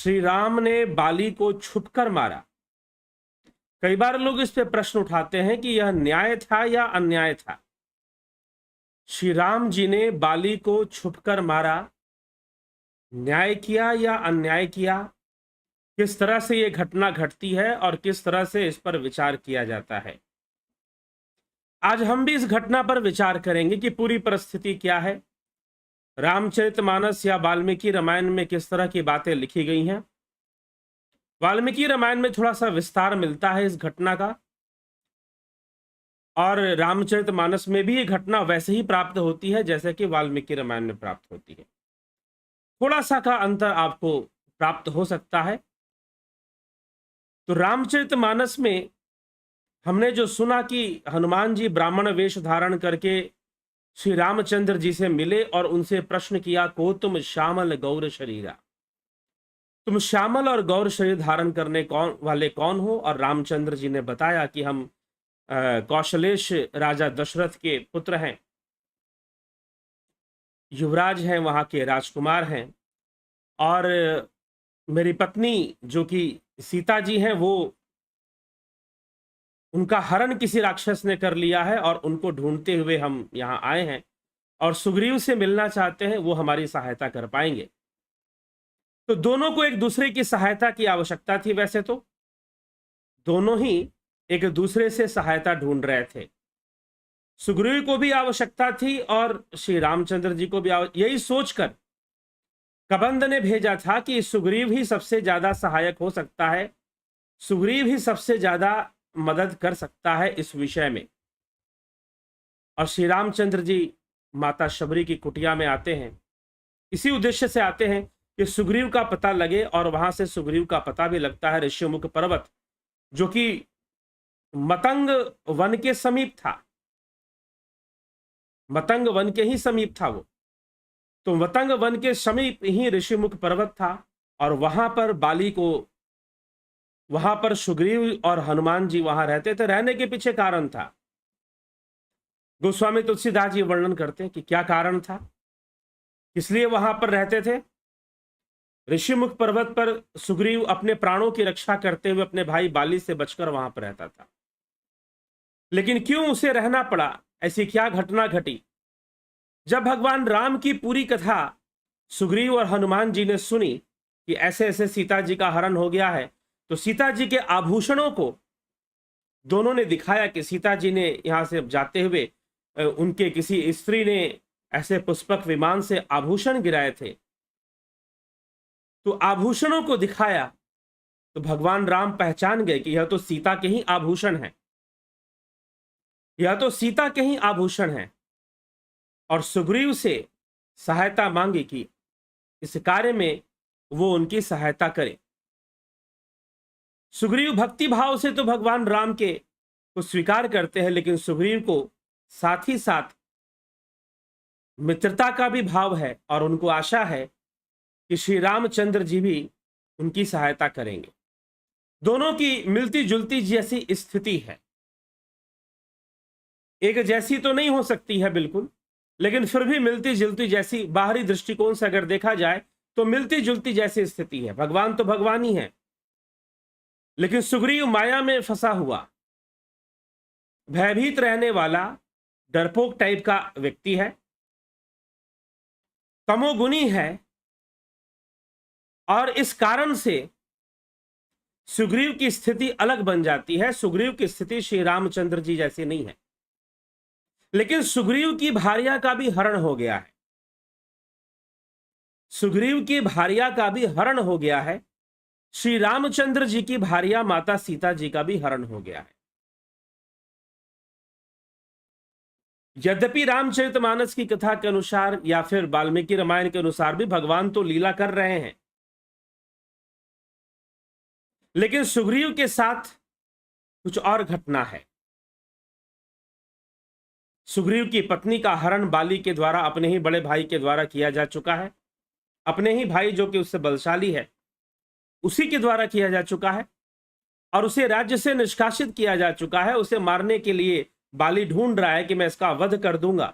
श्री राम ने बाली को छुपकर मारा। कई बार लोग इस पे प्रश्न उठाते हैं कि यह न्याय था या अन्याय था। श्री राम जी ने बाली को छुपकर मारा, न्याय किया या अन्याय किया? किस तरह से यह घटना घटती है और किस तरह से इस पर विचार किया जाता है, आज हम भी इस घटना पर विचार करेंगे कि पूरी परिस्थिति क्या है, रामचरितमानस या वाल्मीकि रामायण में किस तरह की बातें लिखी गई हैं। वाल्मीकि रामायण में थोड़ा सा विस्तार मिलता है इस घटना का, और रामचरितमानस में भी ये घटना वैसे ही प्राप्त होती है जैसे कि वाल्मीकि रामायण में प्राप्त होती है। थोड़ा सा का अंतर आपको प्राप्त हो सकता है। तो रामचरितमानस में हमने जो सुना कि हनुमान जी ब्राह्मण वेश धारण करके श्री रामचंद्र जी से मिले और उनसे प्रश्न किया, को तुम श्यामल गौर शरीरा, तुम श्यामल और गौर शरीर धारण करने वाले कौन हो? और रामचंद्र जी ने बताया कि हम कौशलेश राजा दशरथ के पुत्र हैं, युवराज हैं, वहां के राजकुमार हैं, और मेरी पत्नी जो कि सीता जी हैं वो उनका हरण किसी राक्षस ने कर लिया है और उनको ढूंढते हुए हम यहाँ आए हैं और सुग्रीव से मिलना चाहते हैं, वो हमारी सहायता कर पाएंगे। तो दोनों को एक दूसरे की सहायता की आवश्यकता थी। वैसे तो दोनों ही एक दूसरे से सहायता ढूंढ रहे थे, सुग्रीव को भी आवश्यकता थी और श्री रामचंद्र जी को भी। यही सोचकर कबंध ने भेजा था कि सुग्रीव ही सबसे ज्यादा सहायक हो सकता है, सुग्रीव ही सबसे ज्यादा मदद कर सकता है इस विषय में। और श्री रामचंद्र जी माता शबरी की कुटिया में आते हैं, इसी उद्देश्य से आते हैं कि सुग्रीव का पता लगे, और वहां से सुग्रीव का पता भी लगता है ऋष्यमुख पर्वत, जो कि मतंग वन के समीप था, मतंग वन के ही समीप था वो। तो मतंग वन के समीप ही ऋषिमुख पर्वत था, और वहां पर बाली को, वहां पर सुग्रीव और हनुमान जी वहां रहते थे। रहने के पीछे कारण था, गोस्वामी तुलसीदास जी वर्णन करते हैं कि क्या कारण था, इसलिए वहां पर रहते थे। ऋषिमुख पर्वत पर सुग्रीव अपने प्राणों की रक्षा करते हुए अपने भाई बाली से बचकर वहां पर रहता था। लेकिन क्यों उसे रहना पड़ा, ऐसी क्या घटना घटी? जब भगवान राम की पूरी कथा सुग्रीव और हनुमान जी ने सुनी कि ऐसे ऐसे सीता जी का हरण हो गया है, तो सीता जी के आभूषणों को दोनों ने दिखाया कि सीता जी ने यहां से जाते हुए उनके किसी स्त्री ने ऐसे पुष्पक विमान से आभूषण गिराए थे। तो आभूषणों को दिखाया तो भगवान राम पहचान गए कि यह तो सीता के ही आभूषण है, यह तो सीता के ही आभूषण है, और सुग्रीव से सहायता मांगी कि इस कार्य में वो उनकी सहायता करे। सुग्रीव भक्ति भाव से तो भगवान राम के को स्वीकार करते हैं, लेकिन सुग्रीव को साथ ही साथ मित्रता का भी भाव है और उनको आशा है कि श्री रामचंद्र जी भी उनकी सहायता करेंगे। दोनों की मिलती जुलती जैसी स्थिति है, एक जैसी तो नहीं हो सकती है बिल्कुल, लेकिन फिर भी मिलती जुलती जैसी, बाहरी दृष्टिकोण से अगर देखा जाए तो मिलती जुलती जैसी स्थिति है। भगवान तो भगवान ही है, लेकिन सुग्रीव माया में फंसा हुआ, भयभीत रहने वाला, डरपोक टाइप का व्यक्ति है, तमोगुनी है, और इस कारण से सुग्रीव की स्थिति अलग बन जाती है। सुग्रीव की स्थिति श्री रामचंद्र जी जैसी नहीं है। लेकिन सुग्रीव की भार्या का भी हरण हो गया है, सुग्रीव की भार्या का भी हरण हो गया है, श्री रामचंद्र जी की भार्या माता सीता जी का भी हरण हो गया है। यद्यपि रामचरितमानस की कथा के अनुसार या फिर वाल्मीकि रामायण के अनुसार भी भगवान तो लीला कर रहे हैं, लेकिन सुग्रीव के साथ कुछ और घटना है। सुग्रीव की पत्नी का हरण बाली के द्वारा, अपने ही बड़े भाई के द्वारा किया जा चुका है, अपने ही भाई जो कि उससे बलशाली है उसी के द्वारा किया जा चुका है, और उसे राज्य से निष्कासित किया जा चुका है। उसे मारने के लिए बाली ढूंढ रहा है कि मैं इसका वध कर दूंगा।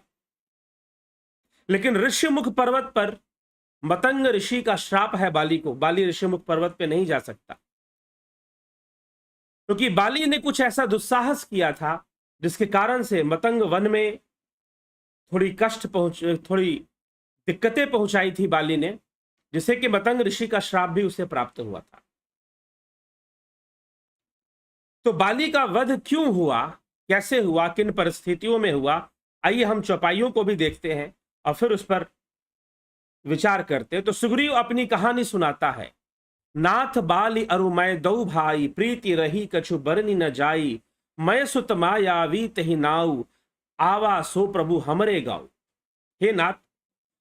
लेकिन ऋष्यमुख पर्वत पर मतंग ऋषि का श्राप है बाली को, बाली ऋषिमुख पर्वत पे नहीं जा सकता, क्योंकि बाली ने कुछ ऐसा दुस्साहस किया था जिसके कारण से मतंग वन में थोड़ी दिक्कतें पहुंचाई थी बाली ने, जिससे कि मतंग ऋषि का श्राप भी उसे प्राप्त हुआ था। तो बाली का वध क्यों हुआ, कैसे हुआ, किन परिस्थितियों में हुआ, आइए हम चौपाइयों को भी देखते हैं और फिर उस पर विचार करते हैं। तो सुग्रीव अपनी कहानी सुनाता है। नाथ बाली अरु मैं दौ भाई, प्रीति रही कछु बरनी न जाई, मैं सुत मायावी तहि नाऊ, आवा सो प्रभु हमरे गाँव। हे नाथ,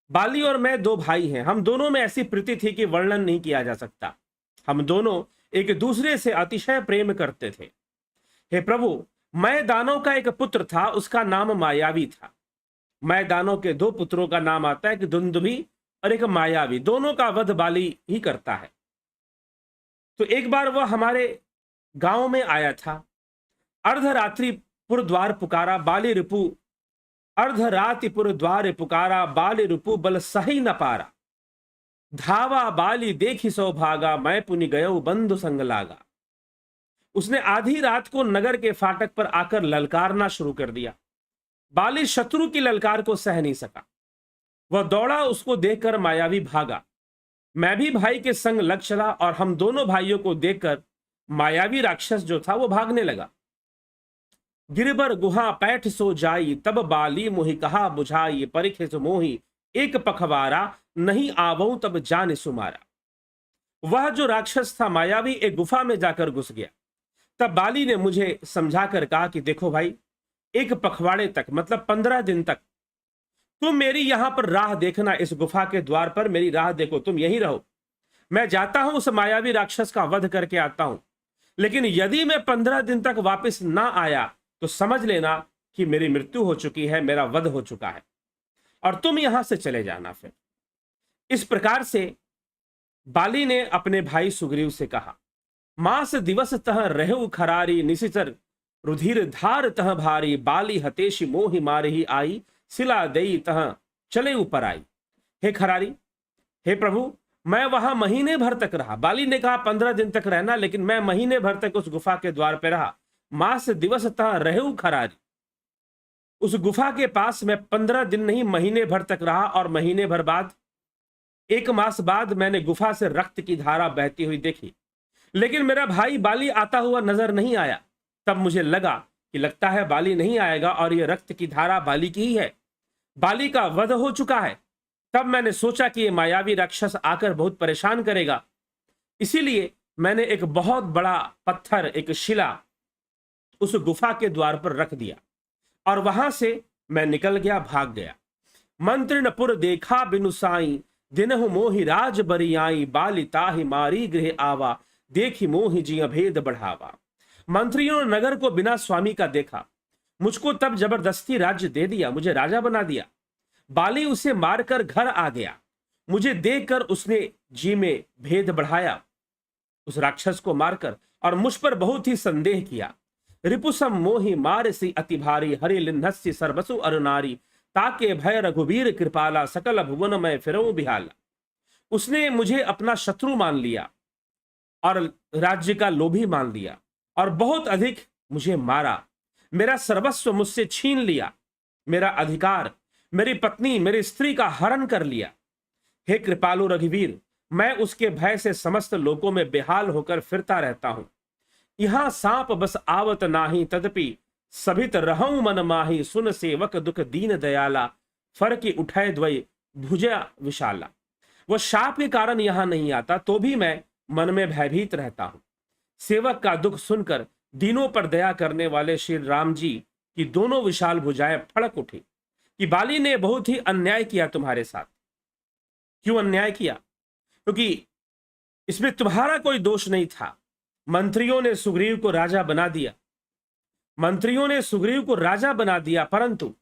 बाली और मैं दो भाई हैं, हम दोनों में ऐसी प्रीति थी कि वर्णन नहीं किया जा सकता। हम दोनों एक दूसरे से अतिशय प्रेम करते थे। हे प्रभु, मैं दानव का एक पुत्र था, उसका नाम मायावी था। मैं दानव के दो पुत्रों का नाम आता है, एक दुंदुभी और एक मायावी, दोनों का वध बाली ही करता है। तो एक बार वह हमारे गांव में आया था। अर्धरात्रि पुर द्वार पुकारा बाली रिपु, अर्धरात्रि पुर द्वार पुकारा बाली रिपु, बल सही न पारा, धावा बाली देखी सो भागा, मैं पुनि गयो बंधु संग लागा। उसने आधी रात को नगर के फाटक पर आकर ललकारना शुरू कर दिया। बाली शत्रु की ललकार को सह नहीं सका, वह दौड़ा, उसको देखकर मायावी भागा। मैं भी भाई के संग लग चला और हम दोनों भाइयों को देखकर मायावी राक्षस जो था वो भागने लगा। गिरबर गुहा पैठ सो जाई, तब बाली मोहि कहा बुझाई, परिखे सो मोहि एक पखवारा, नहीं आवऊं तब जान सुमारा। वह जो राक्षस था मायावी एक गुफा में जाकर घुस गया। तब बाली ने मुझे समझाकर कहा कि देखो भाई, एक पखवाड़े तक मतलब 15 दिन तक तुम मेरी यहां पर राह देखना, इस गुफा के द्वार पर मेरी राह देखो, तुम यहीं रहो, मैं जाता हूं उस मायावी राक्षस का वध करके आता हूं। लेकिन यदि मैं 15 दिन तक वापस ना आया तो समझ लेना कि मेरी मृत्यु हो चुकी है, मेरा वध हो चुका है, और तुम यहां से चले जाना। फिर इस प्रकार से बाली ने अपने भाई सुग्रीव से कहा। मास दिवस तह रहु खरारी, निशिचर रुधिर धार तह भारी, बाली हतेशी मोहि मारही आई, सिला दई तह चले ऊपर आई। हे खरारी, हे प्रभु, मैं वहां महीने भर तक रहा। बाली ने कहा 15 दिन तक रहना, लेकिन मैं महीने भर तक उस गुफा के द्वार पर रहा। मास दिवस तह रहु खरारी, उस गुफा के पास मैं 15 दिन नहीं महीने भर तक रहा, और महीने भर बाद 1 मास बाद मैंने गुफा से रक्त की धारा बहती हुई देखी, लेकिन मेरा भाई बाली आता हुआ नजर नहीं आया। तब मुझे लगा कि लगता है बाली नहीं आएगा और यह रक्त की धारा बाली की ही है, बाली का वध हो चुका है। तब मैंने सोचा कि यह मायावी राक्षस आकर बहुत परेशान करेगा, इसीलिए मैंने एक बहुत बड़ा पत्थर, एक शिला उस गुफा के द्वार पर रख दिया और वहां से मैं निकल गया, भाग गया। मंत्रिणपुर देखा बिनु साई, दिनहु मोहि राज बरियाई, बाली ताहि मारी गृह आवा, देखी मोहि जी भेद बढ़ावा। मंत्रियों ने नगर को बिना स्वामी का देखा, मुझको तब जबरदस्ती राज्य दे दिया, मुझे राजा बना दिया। बाली उसे मारकर घर आ गया, मुझे देखकर उसने जी में भेद बढ़ाया, उस राक्षस को मारकर, और मुझ पर बहुत ही संदेह किया। रिपुसम मोहि मारसी अति भारी, हरि लिन्हस्य सर्वसु अरुनारी, ताके भय रघुवीर कृपाला, सकल भुवन में फिरऊं बिहाला। उसने मुझे अपना शत्रु मान लिया और राज्य का लोभी मान लिया और बहुत अधिक मुझे मारा, मेरा सर्वस्व मुझसे छीन लिया, मेरा अधिकार, मेरी पत्नी, मेरी स्त्री का हरण कर लिया। हे कृपालु रघुवीर, मैं उसके भय से समस्त लोकों में बेहाल होकर फिरता रहता हूं। यहां सांप बस आवत नाही, तदपि सभित रहूं मन माही, सुन सेवक दुख दीन दयाला, फरकी उठे द्वय भुजा विशाला। वह शाप के कारण यहां नहीं आता तो भी मैं मन में भयभीत रहता हूं। सेवक का दुख सुनकर दीनों पर दया करने वाले श्री राम जी की दोनों विशाल भुजाएं फड़क उठी कि बाली ने बहुत ही अन्याय किया तुम्हारे साथ। क्यों अन्याय किया? क्योंकि इसमें तुम्हारा कोई दोष नहीं था। मंत्रियों ने सुग्रीव को राजा बना दिया, मंत्रियों ने सुग्रीव को राजा बना दिया, परंतु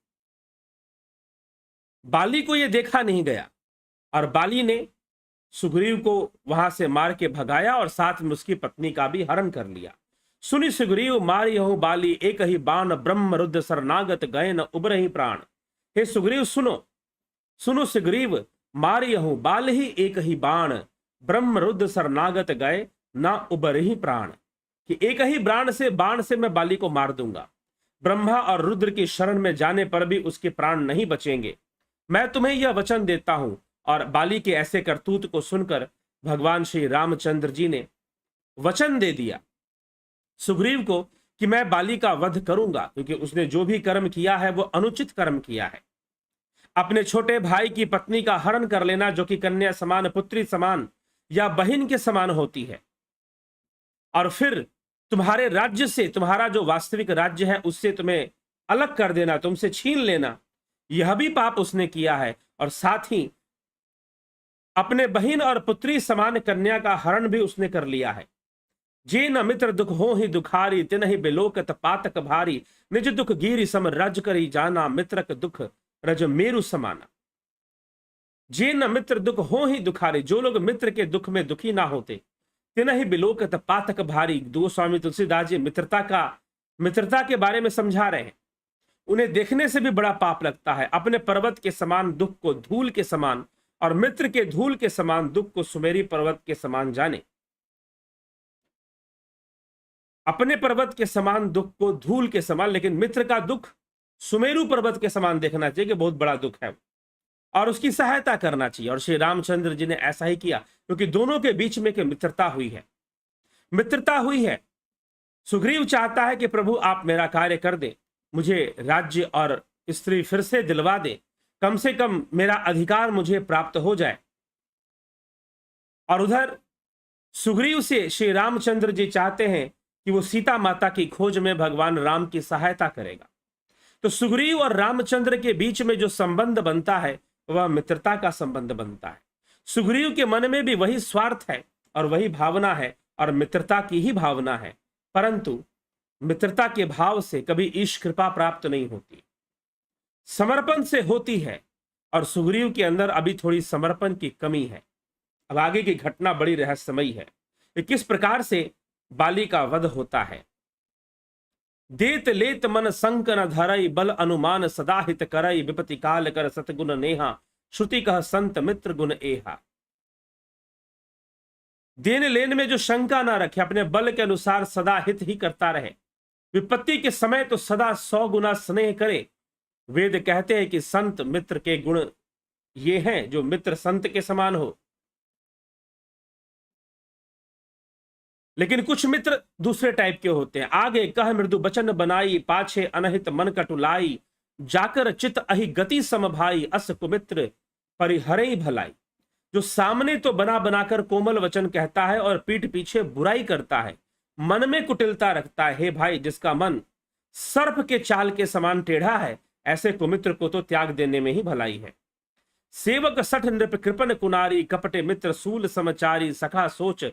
बाली को यह देखा नहीं गया और बाली ने सुग्रीव को वहां से मार के भगाया और साथ में उसकी पत्नी का भी हरण कर लिया। सुनि सुग्रीव मारियहु बाली, एक ही बाण ब्रह्म रुद्र शरणागत गए न उबरहि प्राण। हे सुग्रीव सुनो, सुनो सुग्रीव, मारियहु बाल ही एक ही बाण, ब्रह्म रुद्र सरनागत गए, ना उबर ही प्राण। कि एक ही बाण से मैं बाली को मार दूंगा, ब्रह्मा और रुद्र की शरण में जाने पर भी उसके प्राण नहीं बचेंगे। मैं तुम्हें यह वचन देता हूं। और बाली के ऐसे करतूत को सुनकर भगवान श्री रामचंद्र जी ने वचन दे दिया सुग्रीव को कि मैं बाली का वध करूंगा, क्योंकि उसने जो भी कर्म किया है वो अनुचित कर्म किया है। अपने छोटे भाई की पत्नी का हरण कर लेना, जो कि कन्या समान, पुत्री समान या बहन के समान होती है, और फिर तुम्हारे राज्य से, तुम्हारा जो वास्तविक राज्य है उससे तुम्हें अलग कर देना, तुमसे छीन लेना, यह भी पाप उसने किया है। और साथ ही अपने बहन और पुत्री समान कन्या का हरण भी उसने कर लिया है। जे न मित्र दुख हो ही दुखारी, तिन ही बिलोकत पातक भारी, निज दुख गिरि सम रज करी जाना, मित्रक दुख रज मेरु समाना। जे न मित्र दुख हो ही दुखारी, जो लोग मित्र के दुख में दुखी ना होते, तिन ही बिलोकत पातक भारी। गोस्वामी तुलसीदास जी मित्रता के बारे में समझा रहे हैं। उन्हें देखने से भी बड़ा पाप लगता है। अपने पर्वत के समान दुख को धूल के समान, और मित्र के धूल के समान दुख को सुमेरी पर्वत के समान जाने। अपने पर्वत के समान दुख को धूल के समान, लेकिन मित्र का दुख सुमेरु पर्वत के समान देखना चाहिए कि बहुत बड़ा दुख है, और उसकी सहायता करना चाहिए। और श्री रामचंद्र जी ने ऐसा ही किया, क्योंकि दोनों के बीच में मित्रता हुई है। सुग्रीव चाहता है कि प्रभु आप मेरा कार्य कर दे, मुझे राज्य और स्त्री फिर से दिलवा दे, कम से कम मेरा अधिकार मुझे प्राप्त हो जाए। और उधर सुग्रीव से श्री रामचंद्र जी चाहते हैं कि वो सीता माता की खोज में भगवान राम की सहायता करेगा। तो सुग्रीव और रामचंद्र के बीच में जो संबंध बनता है वह मित्रता का संबंध बनता है। सुग्रीव के मन में भी वही स्वार्थ है और वही भावना है, और मित्रता की ही भावना है, परंतु मित्रता के भाव से कभी ईश कृपा प्राप्त नहीं होती, समर्पण से होती है। और सुग्रीव के अंदर अभी थोड़ी समर्पण की कमी है। अब आगे की घटना बड़ी रहस्यमयी है कि किस प्रकार से बाली का वध होता है। देत लेत मन संक न धरई, बल अनुमान सदा हित करई, विपति काल कर सतगुण नेहा, श्रुति कह संत मित्र गुण एहा। देने लेने में जो शंका ना रखे, अपने बल के अनुसार सदा हित ही करता रहे, विपत्ति के समय तो सदा 100 गुना स्नेह करे। वेद कहते हैं कि संत मित्र के गुण ये हैं, जो मित्र संत के समान हो। लेकिन कुछ मित्र दूसरे टाइप के होते हैं। आगे कह मृदु बचन बनाई, पाछे अनहित मन कटुलाई, जाकर चित अहि गति समभाई, अस कुमित्र परिहरई भलाई। जो सामने तो बना बनाकर कोमल वचन कहता है और पीठ पीछे बुराई करता है, मन में कुटिलता रखता है, हे भाई जिसका मन सर्प के चाल के समान टेढ़ा है, ऐसे कुमित्र को तो त्याग देने में ही भलाई है। सेवक सठ नृप कृपन कुनारी, कपटे मित्र सूल समचारी, सखा सोच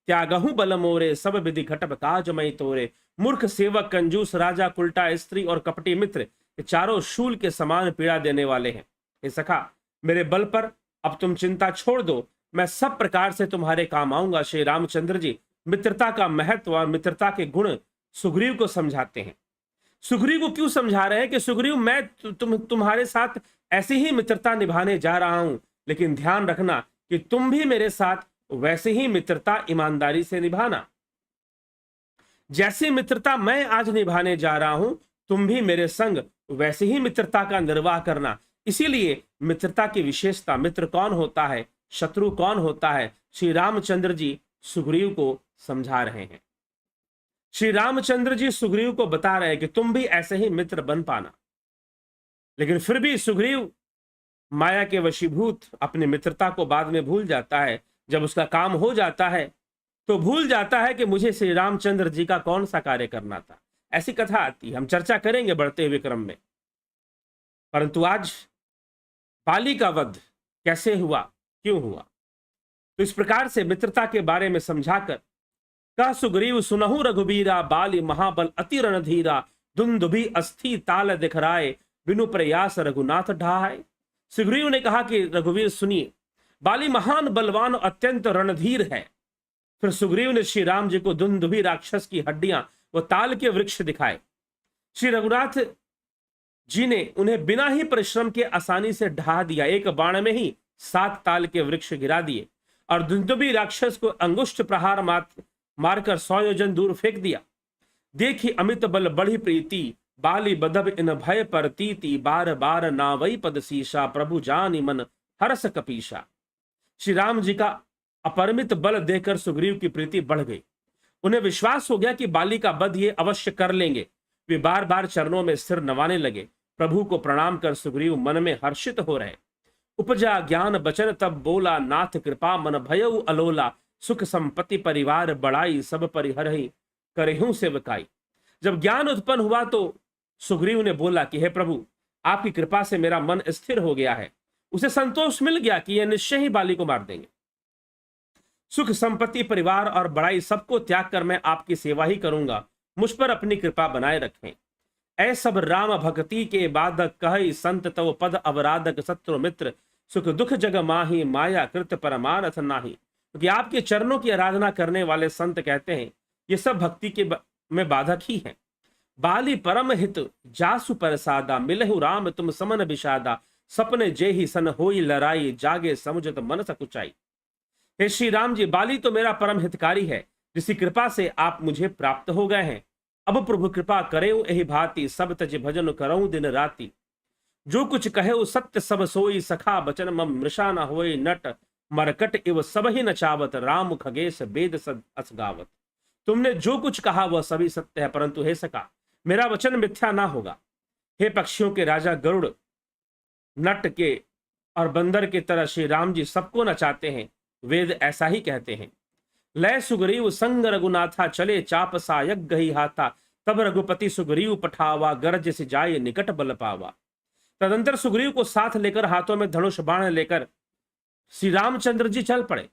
त्यागहु बल मोरे, सब विधि घटब काज मई तोरे। मूर्ख सेवक, कंजूस राजा, उल्टा स्त्री और कपटी मित्र, ये चारों शूल के समान पीड़ा देने वाले हैं। हे सखा, मेरे बल पर अब तुम चिंता छोड़ दो, मैं सब प्रकार से तुम्हारे काम आऊंगा। श्री रामचंद्र जी मित्रता का महत्व और मित्रता के गुण सुग्रीव को समझाते हैं। सुग्रीव को क्यों समझा रहे हैं कि सुग्रीव, मैं तुम्हारे साथ ऐसी ही मित्रता निभाने जा रहा हूं, लेकिन ध्यान रखना कि तुम भी मेरे साथ वैसे ही मित्रता ईमानदारी से निभाना। जैसी मित्रता मैं आज निभाने जा रहा हूं, तुम भी मेरे संग वैसे ही मित्रता का निर्वाह करना। इसीलिए मित्रता की विशेषता, मित्र कौन होता है, शत्रु कौन होता है, श्री रामचंद्र जी सुग्रीव को समझा रहे हैं। श्री रामचंद्र जी सुग्रीव को बता रहे हैं कि तुम भी ऐसे ही मित्र बन पाना। लेकिन फिर भी सुग्रीव माया के वशीभूत अपनी मित्रता को बाद में भूल जाता है। जब उसका काम हो जाता है तो भूल जाता है कि मुझे श्री रामचंद्र जी का कौन सा कार्य करना था। ऐसी कथा आती है, हम चर्चा करेंगे बढ़ते हुए क्रम में। परंतु आज बाली का वध कैसे हुआ, क्यों हुआ, तो इस प्रकार से मित्रता के बारे में समझाकर कह सुग्रीव सुनहु रघुबीरा, बाली महाबल अति रणधीरा, दुंदुभि अस्थि ताल दिखराए, बिनु प्रयास रघुनाथ ढाए। सुग्रीव ने कहा कि रघुवीर सुनिए, बाली महान बलवान अत्यंत रणधीर है। फिर सुग्रीव ने श्री राम जी को दुंदुभि राक्षस की हड्डियां व ताल के वृक्ष दिखाए। श्री रघुनाथ जी ने उन्हें बिना ही परिश्रम के आसानी से ढा दिया। एक बाण में ही 7 ताल के वृक्ष गिरा दिए और दुंदुभी राक्षस को अंगुष्ठ प्रहार मारकर 100 योजन दूर फेंक दिया। देखी अमित बल बढ़ी प्रीति, बाली बदब इन भय परतीति, बार बार नावई पद शीशा, प्रभु जानी मन हरस कपीशा। श्री राम जी का अपरिमित बल देखकर सुग्रीव की प्रीति बढ़ गई। उन्हें विश्वास हो गया कि बाली का वध ये अवश्य कर लेंगे। वे बार बार चरणों में सिर नवाने लगे। प्रभु को प्रणाम कर सुग्रीव मन में हर्षित हो रहे। उपजा ज्ञान बचन तब बोला, नाथ कृपा मन भयउ अलोला, सुख संपत्ति परिवार बढ़ाई, सब परिहरहि करहूं सेवकाई। जब ज्ञान उत्पन्न हुआ तो सुग्रीव ने बोला कि हे प्रभु, आपकी कृपा से मेरा मन स्थिर हो गया है। उसे संतोष मिल गया कि यह निश्चय ही बाली को मार देंगे। सुख संपत्ति परिवार और बड़ाई सबको त्याग कर मैं आपकी सेवा ही करूंगा, मुझ पर अपनी कृपा बनाए रखें। ऐ सब राम भक्ति के बाधक, कहि संत तव पद अवराधक, शत्रु मित्र सुख दुख जग माही, माया कृत परमानथ नाही। क्योंकि आपके चरणों की आराधना करने वाले संत कहते हैं ये सब भक्ति के में बाधक ही हैं। बाली परम हित जासु परसादा, मिलहु राम तुम समन विषादा, सपने जेहि सन होई लड़ाई, जागे समुझत मन सकुचाई। हे श्री राम जी, बाली तो मेरा परम हितकारी है, जिसकी कृपा से आप मुझे प्राप्त हो गए हैं। अब प्रभु कृपा करे यही भांति, सब तज भजन करऊं दिन राति। जो कुछ कहे सत्य सब सोई, सखा बचन मम मृषा न होई, नट मरकट इव सब ही नचावत, राम खगेश वेद सद अस गावत। तुमने जो कुछ कहा वह सभी सत्य है, परंतु हे सखा मेरा वचन मिथ्या ना होगा। हे पक्षियों के राजा गरुड़, नट के और बंदर की तरह श्री राम जी सबको नचाते हैं, वेद ऐसा ही कहते हैं। लय सुग्रीव संग रघुनाथा, चले चाप सायक गही हाथा, तब रघुपति सुग्रीव पठावा, गरज से जाए निकट बल पावा। तदंतर सुग्रीव को साथ लेकर हाथों में धनुष बाण लेकर श्री रामचंद्र जी चल पड़े।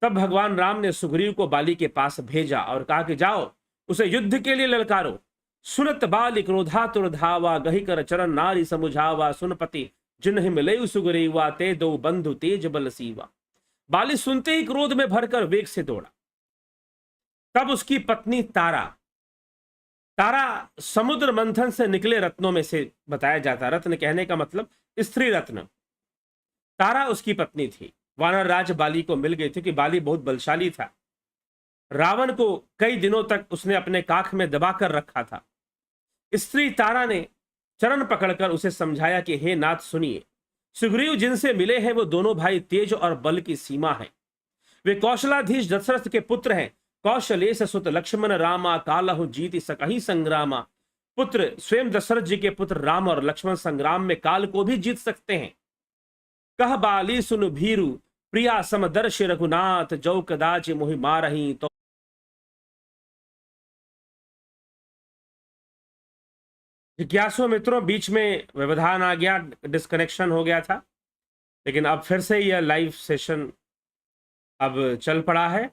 तब भगवान राम ने सुग्रीव को बाली के पास भेजा और कहा कि जाओ उसे युद्ध के लिए ललकारो। सुनत बाली क्रोधातुर धावा, गही कर चरण नारी समुझावा, सुनपति जिन्हि मिले सुग्रीवा, ते दो बंधु तेज बल सीवा। बाली सुनते ही क्रोध में भरकर वेग से दौड़ा। तब उसकी पत्नी तारा समुद्र मंथन से निकले रत्नों में से बताया जाता। रत्न कहने का मतलब स्त्री रत्न। तारा उसकी पत्नी थी। वानर राज बाली को मिल गई थी कि बाली बहुत बलशाली था। रावण को कई दिनों तक उसने अपने काख में दबा कर रखा था। स्त्री तारा ने चरण पकड़कर उसे समझाया कि हे नाथ सुनिए, सुग्रीव जिनसे मिले हैं वो दोनों भाई तेज और बल की सीमा है। वे कौशलाधीश दशरथ के पुत्र हैं। कौशलेश सुत लक्ष्मण रामा, कालहु जीति सकहि संग्रामा। पुत्र स्वयं दशरथ जी के पुत्र राम और लक्ष्मण संग्राम में काल को भी जीत सकते हैं। कह बाली सुन भीरु, प्रिया समदर्श रघुनाथ, जो कदाच मोहि मारही तो। जिज्ञासु मित्रों, बीच में व्यवधान आ गया, डिस्कनेक्शन हो गया था, लेकिन अब फिर से यह लाइव सेशन अब चल पड़ा है।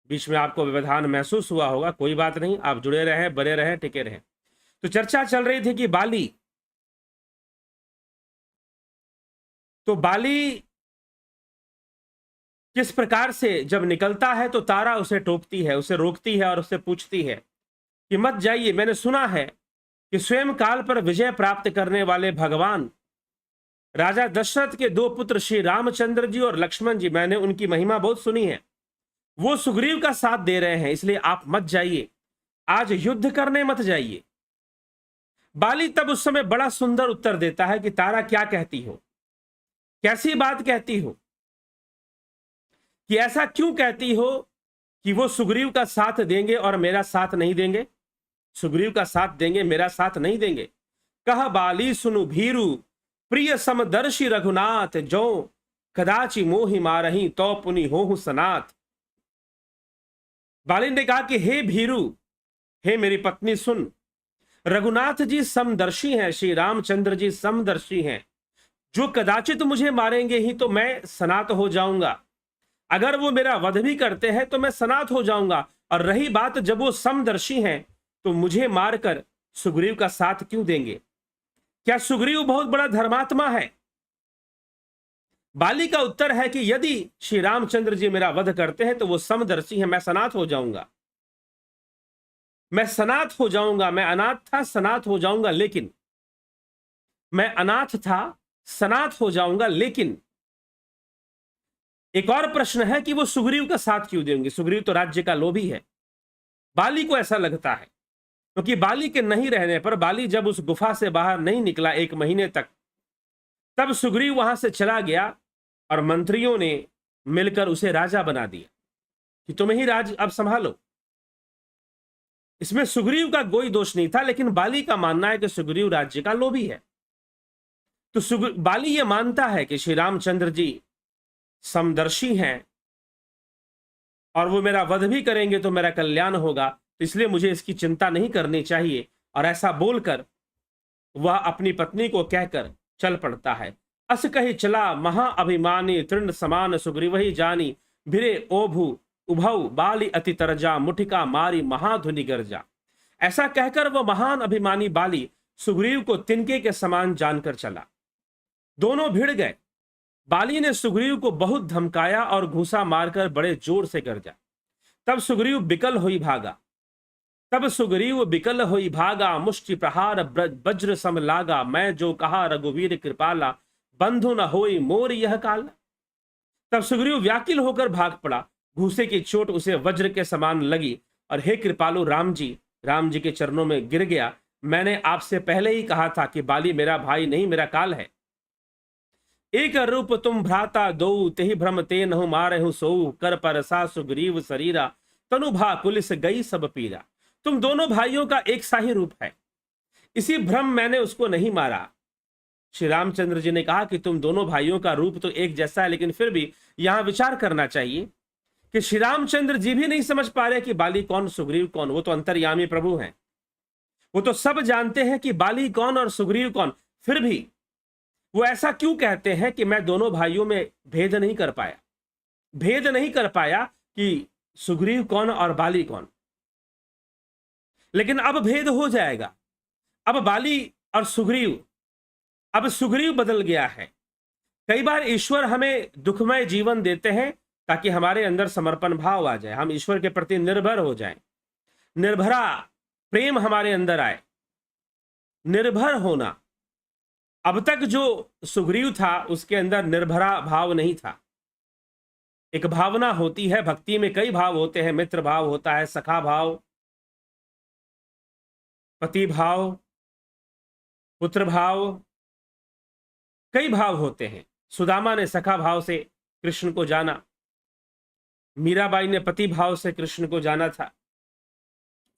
बीच में आपको व्यवधान महसूस हुआ होगा, कोई बात नहीं, आप जुड़े रहें, बने रहें, टिके रहें। तो चर्चा चल रही थी कि बाली किस प्रकार से जब निकलता है तो तारा उसे टोकती है, उसे रोकती है और उससे पूछती है कि मत जाइए। मैंने सुना है कि स्वयं काल पर विजय प्राप्त करने वाले भगवान राजा दशरथ के 2 पुत्र श्री रामचंद्र जी और लक्ष्मण जी, मैंने उनकी महिमा बहुत सुनी है, वो सुग्रीव का साथ दे रहे हैं, इसलिए आप मत जाइए, आज युद्ध करने मत जाइए। बाली तब उस समय बड़ा सुंदर उत्तर देता है कि तारा क्या कहती हो, कैसी बात कहती हो, कि ऐसा क्यों कहती हो कि वो सुग्रीव का साथ देंगे और मेरा साथ नहीं देंगे। सुग्रीव का साथ देंगे, मेरा साथ नहीं देंगे। कह बाली सुनु भीरु, प्रिय समदर्शी रघुनाथ, जो कदाचि मोहि मारही तो पुनि होहु सनाथ। बाली ने कहा कि हे भीरु, हे मेरी पत्नी सुन, रघुनाथ जी समदर्शी हैं, श्री रामचंद्र जी समदर्शी हैं। जो कदाचित मुझे मारेंगे ही तो मैं सनात हो जाऊंगा। अगर वो मेरा वध भी करते हैं तो मैं सनात हो जाऊंगा। और रही बात जब वो समदर्शी हैं तो मुझे मारकर सुग्रीव का साथ क्यों देंगे? क्या सुग्रीव बहुत बड़ा धर्मात्मा है? बाली का उत्तर है कि यदि श्री रामचंद्र जी मेरा वध करते हैं तो वो समदर्शी हैं, मैं सनात हो जाऊंगा, मैं सनात हो जाऊंगा। मैं अनाथ था, सनात हो जाऊंगा, लेकिन मैं अनाथ था, सनात हो जाऊंगा, लेकिन एक और प्रश्न है कि वो सुग्रीव का साथ क्यों देंगे? सुग्रीव तो राज्य का लोभी है। बाली को ऐसा लगता है, क्योंकि बाली के नहीं रहने पर, बाली जब उस गुफा से बाहर नहीं निकला 1 महीने तक, तब सुग्रीव वहां से चला गया और मंत्रियों ने मिलकर उसे राजा बना दिया कि तुम ही राज अब संभालो। इसमें सुग्रीव का कोई दोष नहीं था, लेकिन बाली का मानना है कि सुग्रीव राज्य का लोभी है। तो बाली ये मानता है कि श्री रामचंद्र जी समदर्शी हैं और वो मेरा वध भी करेंगे तो मेरा कल्याण होगा, तो इसलिए मुझे इसकी चिंता नहीं करनी चाहिए। और ऐसा बोलकर वह अपनी पत्नी को कहकर चल पड़ता है। अस कही चला महाअभिमानी तृण समान सुग्रीव ही जानी, भिरे ओभु उभौ बाली अति तरजा, मुठिका मारी महाधुनि गर्जा। ऐसा कहकर वह महान अभिमानी बाली सुग्रीव को तिनके के समान जानकर चला। दोनों भिड़ गए। बाली ने सुग्रीव को बहुत धमकाया और घूसा मारकर बड़े जोर से गर्जा। तब सुग्रीव बिकल होई भागा। मुष्टि प्रहार वज्र सम लागा, मैं जो कहा रघुवीर कृपाला, बंधु न होई मोर यह काला। तब सुग्रीव व्याकुल होकर भाग पड़ा। घूसे की चोट उसे वज्र के समान लगी और हे कृपालु राम जी के चरणों में गिर गया। मैंने आपसे पहले ही कहा था कि बाली मेरा भाई नहीं, मेरा काल है। एक रूप तुम भ्राता दो, तेहि भ्रम ते नहु मारहु सोऊ, कर परसा सुग्रीव शरीरा, तनु भा कुलिस गई सब पीरा। तुम दोनों भाइयों का एक सा ही रूप है, इसी भ्रम मैंने उसको नहीं मारा। श्री रामचंद्र जी ने कहा कि तुम दोनों भाइयों का रूप तो एक जैसा है, लेकिन फिर भी यहां विचार करना चाहिए कि श्री रामचंद्र जी भी नहीं समझ पा रहे कि बाली कौन सुग्रीव कौन। वो तो अंतर्यामी प्रभु हैं, वो तो सब जानते हैं कि बाली कौन और सुग्रीव कौन। फिर भी वो ऐसा क्यों कहते हैं कि मैं दोनों भाइयों में भेद नहीं कर पाया कि सुग्रीव कौन और बाली कौन। लेकिन अब भेद हो जाएगा। अब बाली और सुग्रीव, अब सुग्रीव बदल गया है। कई बार ईश्वर हमें दुखमय जीवन देते हैं ताकि हमारे अंदर समर्पण भाव आ जाए, हम ईश्वर के प्रति निर्भर हो जाएं, निर्भरा प्रेम हमारे अंदर आए। निर्भर होना, अब तक जो सुग्रीव था उसके अंदर निर्भरा भाव नहीं था। एक भावना होती है, भक्ति में कई भाव होते हैं, मित्र भाव होता है, सखा भाव, पति भाव, पुत्र भाव, कई भाव होते हैं। सुदामा ने सखा भाव से कृष्ण को जाना, मीराबाई ने पति भाव से कृष्ण को जाना था,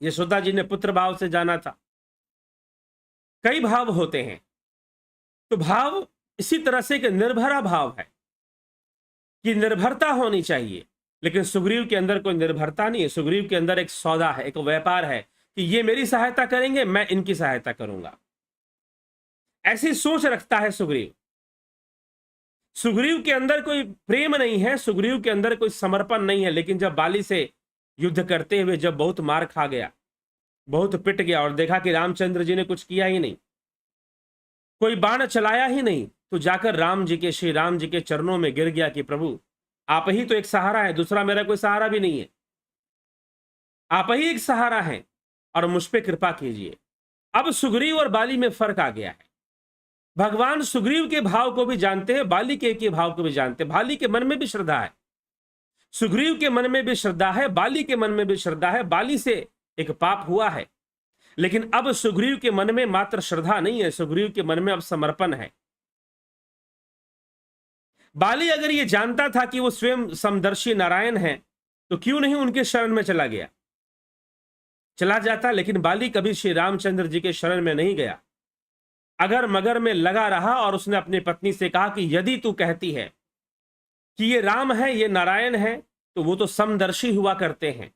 यशोदा जी ने पुत्र भाव से जाना था। कई भाव होते हैं। तो भाव इसी तरह से एक निर्भरा भाव है कि निर्भरता होनी चाहिए, लेकिन सुग्रीव के अंदर कोई निर्भरता नहीं है। सुग्रीव के अंदर एक सौदा है, एक व्यापार है कि ये मेरी सहायता करेंगे, मैं इनकी सहायता करूंगा। ऐसी सोच रखता है सुग्रीव। सुग्रीव के अंदर कोई प्रेम नहीं है, सुग्रीव के अंदर कोई समर्पण नहीं है। लेकिन जब बाली से युद्ध करते हुए जब बहुत मार खा गया, बहुत पिट गया और देखा कि रामचंद्र जी ने कुछ किया ही नहीं, कोई बाण चलाया ही नहीं, तो जाकर श्री राम जी के चरणों में गिर गया कि प्रभु आप ही तो एक सहारा है, दूसरा मेरा कोई सहारा भी नहीं है, आप ही एक सहारा है और मुझ पे कृपा कीजिए। अब सुग्रीव और बाली में फर्क आ गया है। भगवान सुग्रीव के भाव को भी जानते हैं, बाली के भाव को भी जानते हैं। बाली के मन में भी श्रद्धा है, सुग्रीव के मन में भी श्रद्धा है, बाली के मन में भी श्रद्धा है। बाली से एक पाप हुआ है, लेकिन अब सुग्रीव के मन में मात्र श्रद्धा नहीं है, सुग्रीव के मन में अब समर्पण है। बाली अगर ये जानता था कि वो स्वयं समदर्शी नारायण है, तो क्यों नहीं उनके शरण में चला जाता। लेकिन बाली कभी श्री रामचंद्र जी के शरण में नहीं गया, अगर मगर में लगा रहा। और उसने अपनी पत्नी से कहा कि यदि तू कहती है कि ये राम है, ये नारायण है, तो वो तो समदर्शी हुआ करते हैं,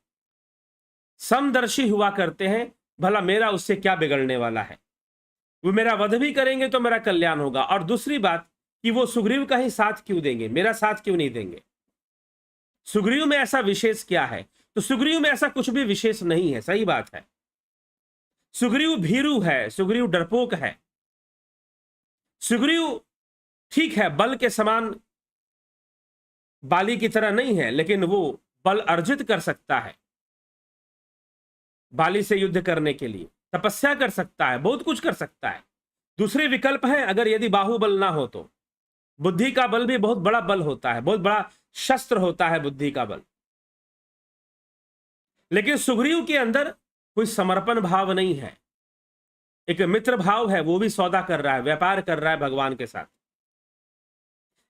समदर्शी हुआ करते हैं, भला मेरा उससे क्या बिगड़ने वाला है। वो मेरा वध भी करेंगे तो मेरा कल्याण होगा। और दूसरी बात कि वो सुग्रीव का ही साथ क्यों देंगे, मेरा साथ क्यों नहीं देंगे। सुग्रीव में ऐसा विशेष क्या है? तो सुग्रीव में ऐसा कुछ भी विशेष नहीं है, सही बात है। सुग्रीव भीरू है, सुग्रीव डरपोक है। सुग्रीव ठीक है, बल के समान बाली की तरह नहीं है, लेकिन वो बल अर्जित कर सकता है। बाली से युद्ध करने के लिए तपस्या कर सकता है, बहुत कुछ कर सकता है। दूसरे विकल्प हैं, अगर यदि बाहुबल ना हो तो बुद्धि का बल भी बहुत बड़ा बल होता है, बहुत बड़ा शस्त्र होता है बुद्धि का बल। लेकिन सुग्रीव के अंदर कोई समर्पण भाव नहीं है, एक मित्र भाव है, वो भी सौदा कर रहा है, व्यापार कर रहा है भगवान के साथ।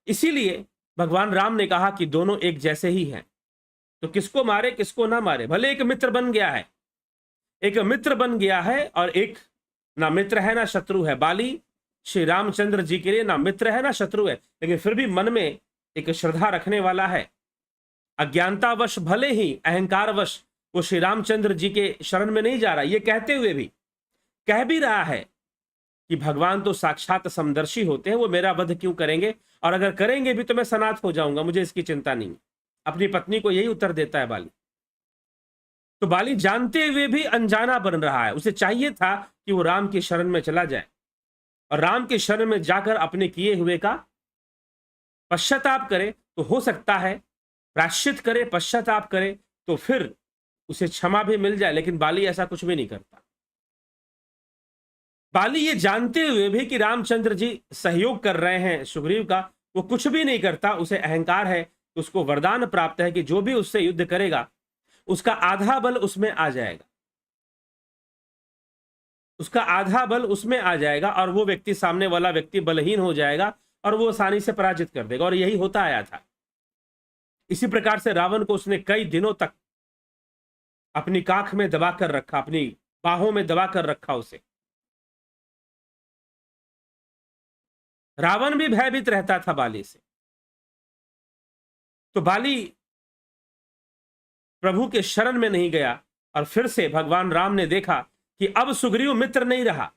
इसीलिए भगवान राम ने कहा कि दोनों एक जैसे ही हैं, तो किसको मारे किसको ना मारे। भले एक मित्र बन गया है, एक मित्र बन गया है, और एक ना मित्र है ना शत्रु है। बाली श्री रामचंद्र जी के लिए ना मित्र है ना शत्रु है, लेकिन फिर भी मन में एक श्रद्धा रखने वाला है। अज्ञानतावश भले ही अहंकारवश वो श्री रामचंद्र जी के शरण में नहीं जा रहा, ये कहते हुए भी कह भी रहा है कि भगवान तो साक्षात समदर्शी होते हैं, वो मेरा वध क्यों करेंगे, और अगर करेंगे भी तो मैं सनाथ हो जाऊंगा, मुझे इसकी चिंता नहीं। अपनी पत्नी को यही उत्तर देता है बाली। तो बाली जानते हुए भी अनजाना बन रहा है। उसे चाहिए था कि वो राम की शरण में चला जाए और राम की शरण में जाकर अपने किए हुए का पश्चाताप करे, तो हो सकता है प्रायश्चित करे, पश्चाताप करे, तो फिर उसे क्षमा भी मिल जाए। लेकिन बाली ऐसा कुछ भी नहीं करता। बाली ये जानते हुए भी कि रामचंद्र जी सहयोग कर रहे हैं सुग्रीव का, वो कुछ भी नहीं करता। उसे अहंकार है, उसको वरदान प्राप्त है कि जो भी उससे युद्ध करेगा उसका आधा बल उसमें आ जाएगा, उसका आधा बल उसमें आ जाएगा, और वो व्यक्ति, सामने वाला व्यक्ति बलहीन हो जाएगा और वो आसानी से पराजित कर देगा। और यही होता आया था। इसी प्रकार से रावण को उसने कई दिनों तक अपनी काख में दबा कर रखा, अपनी बाहों में दबा कर रखा उसे। रावण भी भयभीत रहता था बाली से। तो बाली प्रभु के शरण में नहीं गया, और फिर से भगवान राम ने देखा कि अब सुग्रीव मित्र नहीं रहा।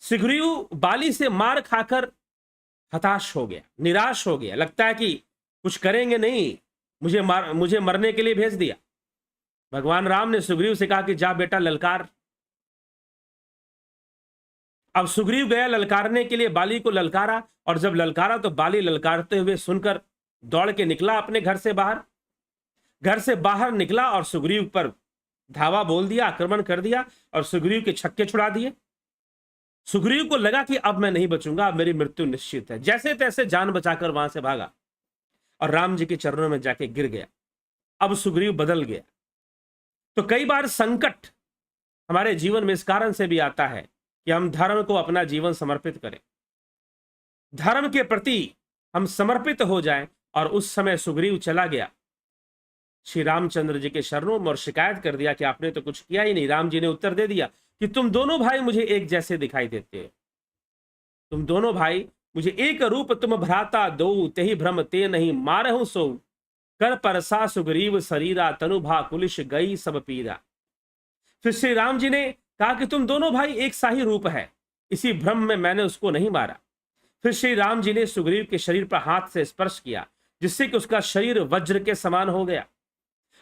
सुग्रीव बाली से मार खाकर हताश हो गया, निराश हो गया। लगता है कि कुछ करेंगे नहीं, मुझे मरने के लिए भेज दिया। भगवान राम ने सुग्रीव से कहा कि जा बेटा ललकार। अब सुग्रीव गया ललकारने के लिए, बाली को ललकारा, और जब ललकारा तो बाली ललकारते हुए सुनकर दौड़ के निकला अपने घर से बाहर। घर से बाहर निकला और सुग्रीव पर धावा बोल दिया, आक्रमण कर दिया और सुग्रीव के छक्के छुड़ा दिए। सुग्रीव को लगा कि अब मैं नहीं बचूंगा, अब मेरी मृत्यु निश्चित है। जैसे तैसे जान बचाकर वहां से भागा और राम जी के चरणों में जाके गिर गया। अब सुग्रीव बदल गया। तो कई बार संकट हमारे जीवन में इस कारण से भी आता है कि हम धर्म को अपना जीवन समर्पित करें, धर्म के प्रति हम समर्पित हो जाएं। और उस समय सुग्रीव चला गया श्री रामचंद्र जी के शरणों में और शिकायत कर दिया कि आपने तो कुछ किया ही नहीं। राम जी ने उत्तर दे दिया कि तुम दोनों भाई मुझे एक जैसे दिखाई देते हो, तुम दोनों भाई मुझे एक रूप, तुम भ्राता दो, तेहि भ्रम ते नहीं मारहु सो, कर परसा सुग्रीव शरीरा, तनु भा कुलिश गई सब पीरा। फिर श्री राम जी ने कहा कि तुम दोनों भाई एक सा ही रूप है, इसी भ्रम में मैंने उसको नहीं मारा। फिर श्री राम जी ने सुग्रीव के शरीर पर हाथ से स्पर्श किया, जिससे कि उसका शरीर वज्र के समान हो गया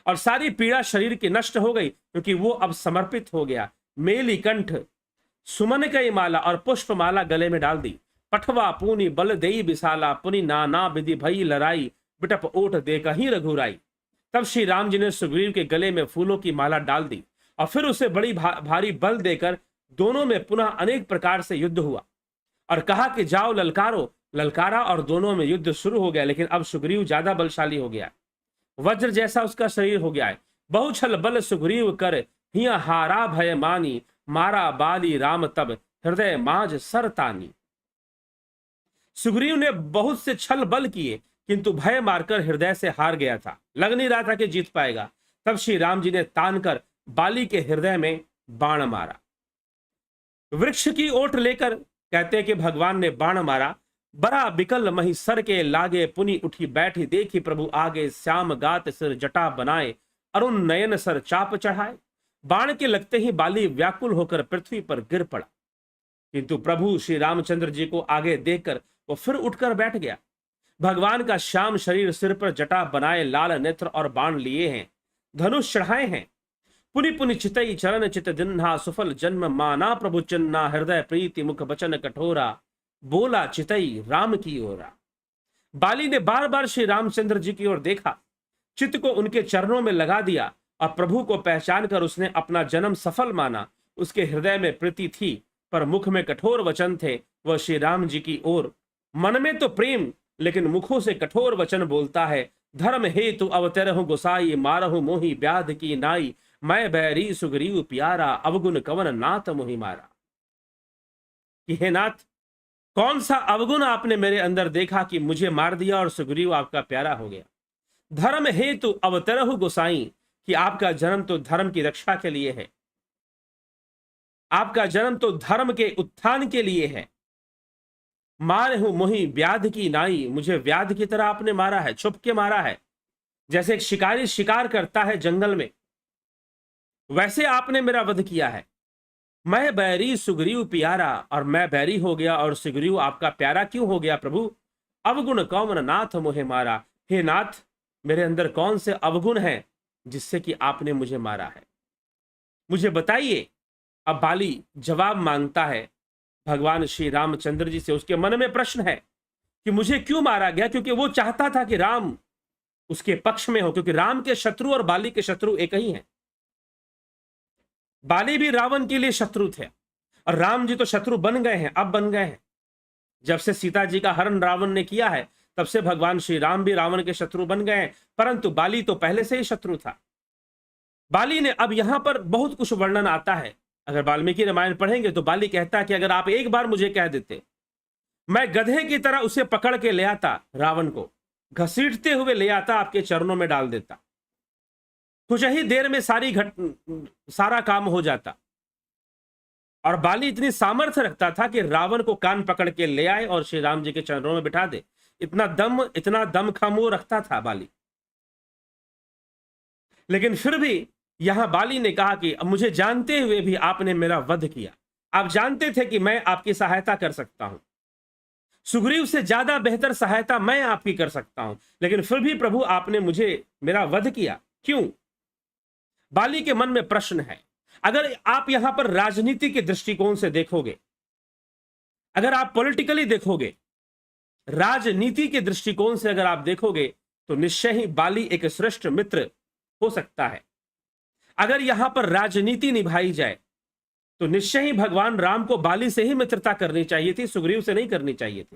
और सारी पीड़ा शरीर की नष्ट हो गई, क्योंकि वो अब समर्पित हो गया। मेली कंठ सुमन कई माला और पुष्प माला गले में डाल दी। पठवा पूनी बल देई विशाला, पुनि नाना विधि भई लड़ाई, बिटप ओट दे कहीं रघुराई। तब श्री राम जी ने सुग्रीव के गले में फूलों की माला डाल दी और फिर उसे बड़ी भारी बल देकर दोनों में पुनः अनेक प्रकार से युद्ध हुआ और कहा कि जाओ ललकारो। ललकारा और दोनों में युद्ध शुरू हो गया। लेकिन अब सुग्रीव ज्यादा बलशाली हो गया, वज्र जैसा उसका शरीर हो गया है। बहुछल बल सुग्रीव कर, हिया हारा भय मानी, मारा बाली राम तब, हृदय माज सरतानी। सुग्रीव ने बहुत से छल बल किए, किंतु भय मारकर हृदय से हार गया था, लग नहीं रहा था कि जीत पाएगा। तब श्री राम जी ने तान कर बाली के हृदय में बाण मारा। वृक्ष की ओट लेकर कहते कि भगवान ने बाण मारा। बड़ा बिकल मही सर के लागे, पुनि उठी बैठी, देखी प्रभु आगे, श्याम गात सिर जटा बनाए, अरुण नयन सर चाप चढ़ाए। बाण के लगते ही बाली व्याकुल होकर पृथ्वी पर गिर पड़ा, किंतु प्रभु श्री रामचंद्र जी को आगे देखकर वो फिर उठकर बैठ गया। भगवान का श्याम शरीर, सिर पर जटा बनाए, लाल नेत्र और बाण लिए हैं, धनुष चढ़ाए हैं। पुनि पुनि चितई चरण चित जिन्हा, सुफल जन्म माना प्रभु चिन्ना, हृदय प्रीति मुख बचन कठोरा, बोला चितई राम की ओरा। बाली ने बार बार श्री रामचंद्र जी की ओर देखा, चित्त को उनके चरणों में लगा दिया और प्रभु को पहचान कर उसने अपना जन्म सफल माना। उसके हृदय में प्रीति थी पर मुख में कठोर वचन थे। वह श्री राम जी की ओर मन में तो प्रेम, लेकिन मुखों से कठोर वचन बोलता है। धर्म हेतु अवतरहु गोसाई, मारहु मोहि व्याध की नाई। मैं बैरी सुग्रीव प्यारा, अवगुण कवन नाथ मोहि मारा। कि हे नाथ, कौन सा अवगुण आपने मेरे अंदर देखा कि मुझे मार दिया और सुग्रीव आपका प्यारा हो गया। धर्म हेतु अवतरहु गोसाई, कि आपका जन्म तो धर्म की रक्षा के लिए है, आपका जन्म तो धर्म के उत्थान के लिए है। मारे हूं मोहि व्याध की नाई, मुझे व्याध की तरह आपने मारा है, छुप के मारा है। जैसे एक शिकारी शिकार करता है जंगल में, वैसे आपने मेरा वध किया है। मैं बैरी सुग्रीव प्यारा, और मैं बैरी हो गया और सुग्रीव आपका प्यारा क्यों हो गया प्रभु। अवगुण कौन नाथ मोहे मारा। हे नाथ, मेरे अंदर कौन से अवगुण हैं जिससे कि आपने मुझे मारा है, मुझे बताइए। अब बाली जवाब मांगता है भगवान श्री रामचंद्र जी से। उसके मन में प्रश्न है कि मुझे क्यों मारा गया, क्योंकि वो चाहता था कि राम उसके पक्ष में हो, क्योंकि राम के शत्रु और बाली के शत्रु एक ही हैं। बाली भी रावण के लिए शत्रु थे और राम जी तो शत्रु बन गए हैं, अब बन गए हैं। जब से सीता जी का हरण रावण ने किया है, तब से भगवान श्री राम भी रावण के शत्रु बन गए हैं, परंतु बाली तो पहले से ही शत्रु था। बाली ने, अब यहां पर बहुत कुछ वर्णन आता है, अगर वाल्मीकि रामायण पढ़ेंगे तो बाली कहता है कि अगर आप एक बार मुझे कह देते, मैं गधे की तरह उसे पकड़ के ले आता, रावण को घसीटते हुए ले आता, आपके चरणों में डाल देता, कुछ ही देर में सारा काम हो जाता। और बाली इतनी सामर्थ्य रखता था कि रावण को कान पकड़ के ले आए और श्री राम जी के चरणों में बिठा दे। इतना दमखम वो रखता था बाली। लेकिन फिर भी यहां बाली ने कहा कि मुझे जानते हुए भी आपने मेरा वध किया। आप जानते थे कि मैं आपकी सहायता कर सकता हूं, सुग्रीव से ज्यादा बेहतर सहायता मैं आपकी कर सकता हूं, लेकिन फिर भी प्रभु आपने मुझे मेरा वध किया क्यों। बाली के मन में प्रश्न है। अगर आप यहां पर राजनीति के दृष्टिकोण से देखोगे, अगर आप पॉलिटिकली देखोगे, राजनीति के दृष्टिकोण से अगर आप देखोगे, तो निश्चय ही बाली एक श्रेष्ठ मित्र हो सकता है। अगर यहां पर राजनीति निभाई जाए तो निश्चय ही भगवान राम को बाली से ही मित्रता करनी चाहिए थी, सुग्रीव से नहीं करनी चाहिए थी,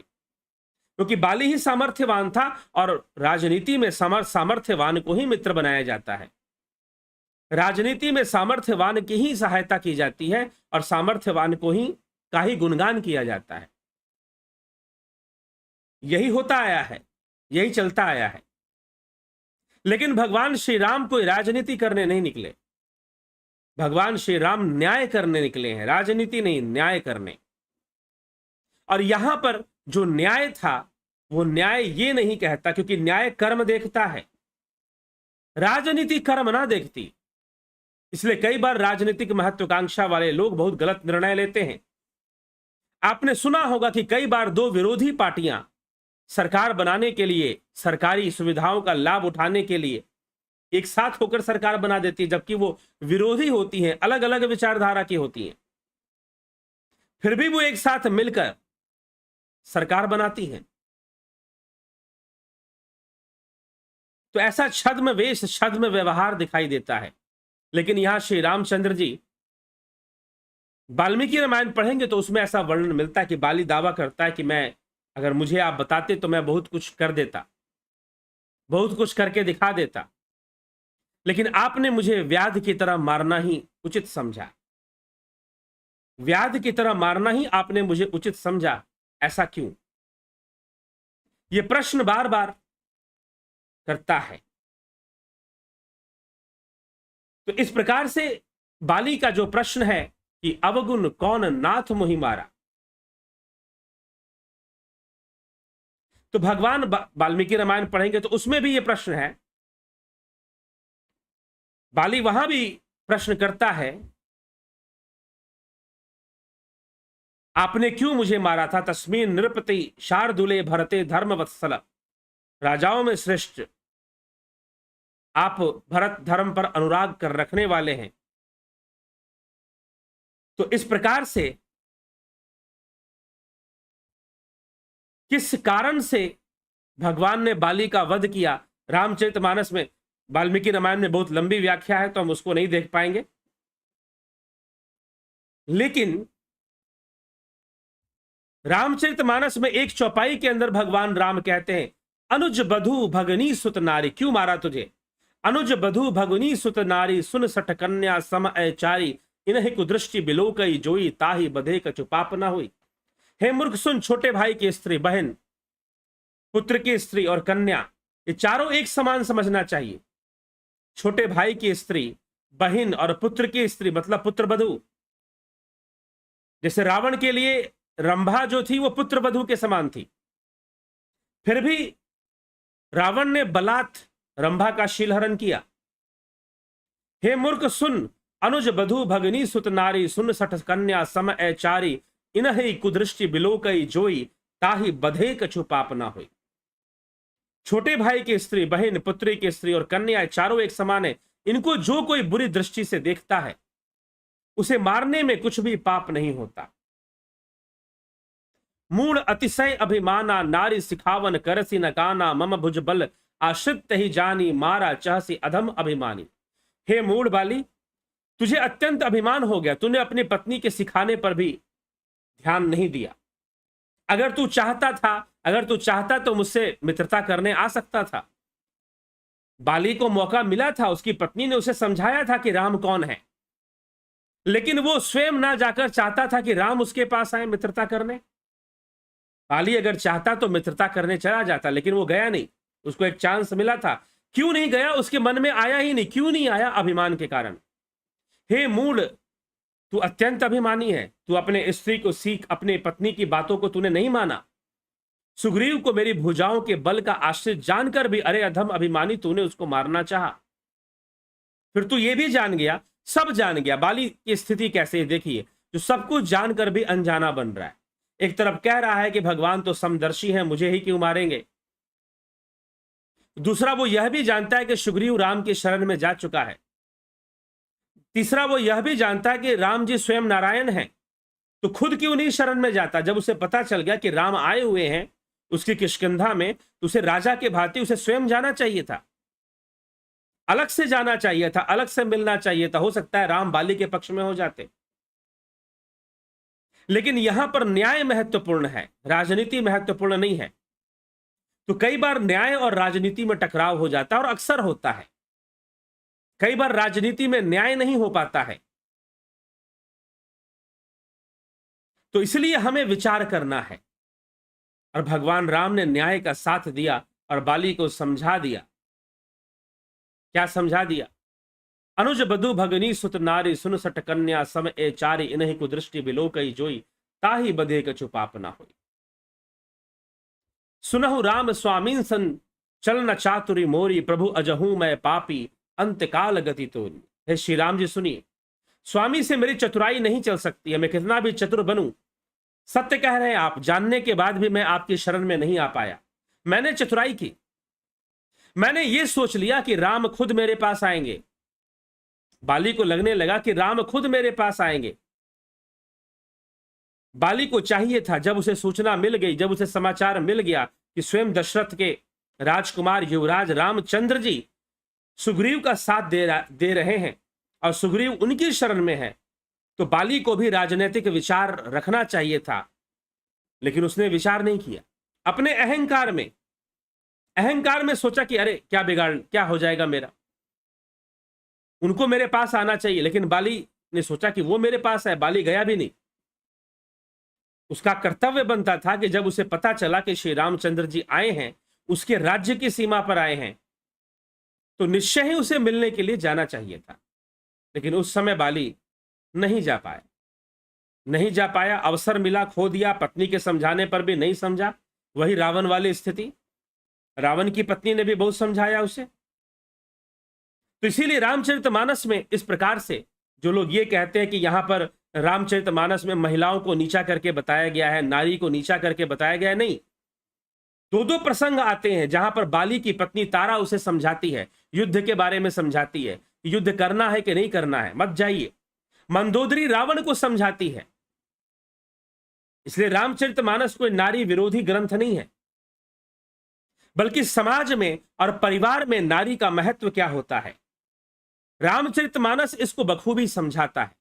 क्योंकि बाली ही सामर्थ्यवान था और राजनीति में सामर्थ्यवान को ही मित्र बनाया जाता है। राजनीति में सामर्थ्यवान की ही सहायता की जाती है और सामर्थ्यवान को ही का ही गुणगान किया जाता है। यही होता आया है, यही चलता आया है। लेकिन भगवान श्री राम कोई राजनीति करने नहीं निकले, भगवान श्री राम न्याय करने निकले हैं, राजनीति नहीं, न्याय करने। और यहां पर जो न्याय था वो न्याय ये नहीं कहता, क्योंकि न्याय कर्म देखता है, राजनीति कर्म ना देखती। इसलिए कई बार राजनीतिक महत्वाकांक्षा वाले लोग बहुत गलत निर्णय लेते हैं। आपने सुना होगा कि कई बार दो विरोधी पार्टियां सरकार बनाने के लिए, सरकारी सुविधाओं का लाभ उठाने के लिए एक साथ होकर सरकार बना देती है, जबकि वो विरोधी होती हैं, अलग अलग विचारधारा की होती हैं, फिर भी वो एक साथ मिलकर सरकार बनाती हैं। तो ऐसा छद्म वेश, छद्म व्यवहार दिखाई देता है। लेकिन यहां श्री रामचंद्र जी, वाल्मीकि रामायण पढ़ेंगे तो उसमें ऐसा वर्णन मिलता है कि बाली दावा करता है कि मैं, अगर मुझे आप बताते तो मैं बहुत कुछ कर देता, बहुत कुछ करके दिखा देता, लेकिन आपने मुझे व्याध की तरह मारना ही उचित समझा, व्याध की तरह मारना ही आपने मुझे उचित समझा, ऐसा क्यों। यह प्रश्न बार बार करता है। तो इस प्रकार से बाली का जो प्रश्न है कि अवगुण कौन नाथ मोहि मारा, तो भगवान वाल्मीकि रामायण पढ़ेंगे तो उसमें भी यह प्रश्न है। बाली वहां भी प्रश्न करता है, आपने क्यों मुझे मारा था। तस्मीन नृपति शार्दुले भरते धर्म वत्सल, राजाओं में श्रेष्ठ आप भरत धर्म पर अनुराग कर रखने वाले हैं। तो इस प्रकार से किस कारण से भगवान ने बाली का वध किया, रामचरितमानस में, वाल्मीकि रामायण में बहुत लंबी व्याख्या है तो हम उसको नहीं देख पाएंगे। लेकिन रामचरितमानस में एक चौपाई के अंदर भगवान राम कहते हैं, अनुज बधु भगनी सुत नारी, क्यों मारा तुझे? अनुज बधु भगनी सुत नारी, सुन सठ कन्या सम चारी, इन्हीं कुदृष्टि बिलोकई जोई, ताही बधे कछु पाप न हुई। हे मूर्ख सुन, छोटे भाई की स्त्री, बहन, पुत्र की स्त्री और कन्या, ये चारों एक समान समझना चाहिए। छोटे भाई की स्त्री, बहन और पुत्र की स्त्री मतलब पुत्र वधु। जैसे रावण के लिए रंभा जो थी वो पुत्र वधु के समान थी, फिर भी रावण ने बलात् रंभा का शीलहरण किया। हे मूर्ख सुन, अनुज बधु भगनी सुत नारी, सुन सठ कन्या सम चारी, इन्हीं कुदृष्टि बिलोकई जोई, ताही बधे कछु पाप ना हुई। छोटे भाई की स्त्री, बहन, पुत्री की स्त्री और कन्या चारों एक समान है। इनको जो कोई बुरी दृष्टि से देखता है उसे मारने में कुछ भी पाप नहीं होता। मूढ़ अतिशय अभिमाना, नारी सिखावन करसी नकाना, मम भुज बल आश्रित ही जानी, मारा चहसी अधम अभिमानी। हे मूढ़ बाली, तुझे अत्यंत अभिमान हो गया, तूने अपनी पत्नी के सिखाने पर भी ध्यान नहीं दिया। अगर तू चाहता तो मुझसे मित्रता करने आ सकता था। बाली को मौका मिला था, उसकी पत्नी ने उसे समझाया था कि राम कौन है, लेकिन वो स्वयं ना जाकर चाहता था कि राम उसके पास आए मित्रता करने। बाली अगर चाहता तो मित्रता करने चला जाता, लेकिन वो गया नहीं। उसको एक चांस मिला था, क्यों नहीं गया? उसके मन में आया ही नहीं। क्यों नहीं आया? अभिमान के कारण। हे मूढ़, तू अत्यंत अभिमानी है, तू अपने स्त्री को सीख, अपने पत्नी की बातों को तूने नहीं माना। सुग्रीव को मेरी भुजाओं के बल का आश्रित जानकर भी, अरे अधम अभिमानी, तूने उसको मारना चाहा। फिर तू ये भी जान गया, सब जान गया बाली की स्थिति कैसे है। देखिए, जो सब कुछ जानकर भी अनजाना बन रहा है। एक तरफ कह रहा है कि भगवान तो समदर्शी हैं, मुझे ही क्यों मारेंगे। दूसरा, वो यह भी जानता है कि सुग्रीव राम की शरण में जा चुका है। तीसरा, वो यह भी जानता है कि राम जी स्वयं नारायण हैं, तो खुद क्यों नहीं शरण में जाता। जब उसे पता चल गया कि राम आए हुए हैं उसकी किष्किंधा में, तो उसे राजा के भांति उसे स्वयं जाना चाहिए था, अलग से जाना चाहिए था, अलग से मिलना चाहिए था। हो सकता है राम बाली के पक्ष में हो जाते, लेकिन यहां पर न्याय महत्वपूर्ण है, राजनीति महत्वपूर्ण नहीं है। तो कई बार न्याय और राजनीति में टकराव हो जाता है, और अक्सर होता है। कई बार राजनीति में न्याय नहीं हो पाता है, तो इसलिए हमें विचार करना है। और भगवान राम ने न्याय का साथ दिया और बाली को समझा दिया। क्या समझा दिया? अनुज बधु भगनी सुत नारी, सुन सठ कन्या सम चारी, इन्हीं को दृष्टि बिलोकई जोई, ताही बधे कछु पाप ना होई। सुनहु राम स्वामीन सन, चल न चातुरी मोरी, प्रभु अजहू मैं पापी, अंतकाल गति तोरी। हे श्री राम जी सुनिए, स्वामी से मेरी चतुराई नहीं चल सकती है, मैं कितना भी चतुर बनूं। सत्य कह रहे हैं आप, जानने के बाद भी मैं आपकी शरण में नहीं आ पाया। मैंने चतुराई की, मैंने ये सोच लिया कि राम खुद मेरे पास आएंगे। बाली को लगने लगा कि राम खुद मेरे पास आएंगे। बाली को चाहिए था, जब उसे सूचना मिल गई, जब उसे समाचार मिल गया कि स्वयं दशरथ के राजकुमार युवराज रामचंद्र जी सुग्रीव का साथ दे रहे हैं और सुग्रीव उनकी शरण में है, तो बाली को भी राजनीतिक विचार रखना चाहिए था। लेकिन उसने विचार नहीं किया। अपने अहंकार में सोचा कि अरे क्या हो जाएगा मेरा, उनको मेरे पास आना चाहिए। लेकिन बाली ने सोचा कि वो मेरे पास है, बाली गया भी नहीं। उसका कर्तव्य बनता था कि जब उसे पता चला कि श्री रामचंद्र जी आए हैं, उसके राज्य की सीमा पर आए हैं, तो निश्चय ही उसे मिलने के लिए जाना चाहिए था। लेकिन उस समय बाली नहीं जा पाया। अवसर मिला, खो दिया। पत्नी के समझाने पर भी नहीं समझा। वही रावण वाली स्थिति, रावण की पत्नी ने भी बहुत समझाया उसे। तो इसीलिए रामचरितमानस में इस प्रकार से जो लोग ये कहते हैं कि यहां पर रामचरितमानस में महिलाओं को नीचा करके बताया गया है, नारी को नीचा करके बताया गया है, नहीं। दो प्रसंग आते हैं जहां पर बाली की पत्नी तारा उसे समझाती है, युद्ध के बारे में समझाती है, युद्ध करना है कि नहीं करना है, मत जाइए। मंदोदरी रावण को समझाती है। इसलिए रामचरितमानस कोई नारी विरोधी ग्रंथ नहीं है, बल्कि समाज में और परिवार में नारी का महत्व क्या होता है, रामचरितमानस इसको बखूबी समझाता है।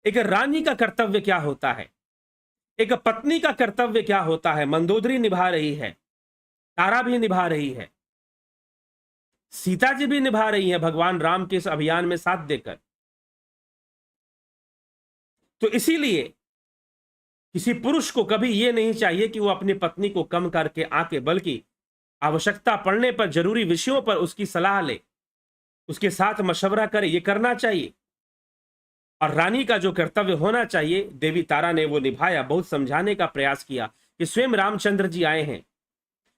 एक रानी का कर्तव्य क्या होता है, एक पत्नी का कर्तव्य क्या होता है, मंदोदरी निभा रही है, तारा भी निभा रही है, सीता जी भी निभा रही है भगवान राम के इस अभियान में साथ देकर। तो इसीलिए किसी पुरुष को कभी यह नहीं चाहिए कि वो अपनी पत्नी को कम करके आके, बल्कि आवश्यकता पड़ने पर जरूरी विषयों पर उसकी सलाह ले, उसके साथ मशवरा करे, ये करना चाहिए। और रानी का जो कर्तव्य होना चाहिए, देवी तारा ने वो निभाया। बहुत समझाने का प्रयास किया कि स्वयं रामचंद्र जी आए हैं,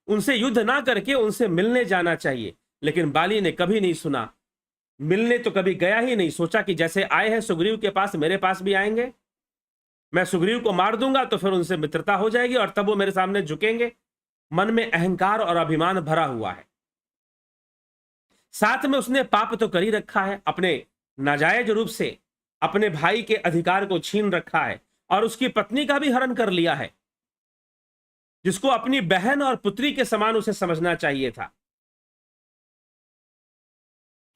उनसे युद्ध ना करके उनसे मिलने जाना चाहिए, लेकिन बाली ने कभी नहीं सुना। मिलने तो कभी गया ही नहीं। सोचा कि जैसे आए हैं सुग्रीव के पास, मेरे पास भी आएंगे, मैं सुग्रीव को मार दूंगा तो फिर उनसे मित्रता हो जाएगी और तब वो मेरे सामने झुकेंगे। मन में अहंकार और अभिमान भरा हुआ है। साथ में उसने पाप तो कर ही रखा है, अपने नाजायज रूप से अपने भाई के अधिकार को छीन रखा है और उसकी पत्नी का भी हरण कर लिया है, जिसको अपनी बहन और पुत्री के समान उसे समझना चाहिए था।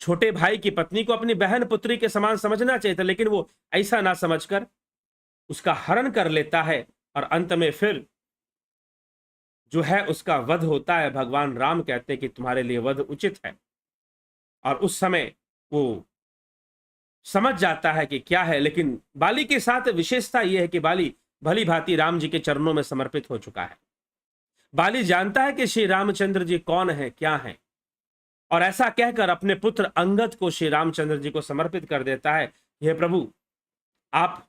छोटे भाई की पत्नी को अपनी बहन पुत्री के समान समझना चाहिए था, लेकिन वो ऐसा ना समझकर उसका हरण कर लेता है और अंत में फिर जो है उसका वध होता है। भगवान राम कहते हैं कि तुम्हारे लिए वध उचित है। और उस समय वो समझ जाता है कि क्या है। लेकिन बाली के साथ विशेषता यह है कि बाली भली भांति राम जी के चरणों में समर्पित हो चुका है। बाली जानता है कि श्री रामचंद्र जी कौन है, क्या है, और ऐसा कहकर अपने पुत्र अंगद को श्री रामचंद्र जी को समर्पित कर देता है। हे प्रभु, आप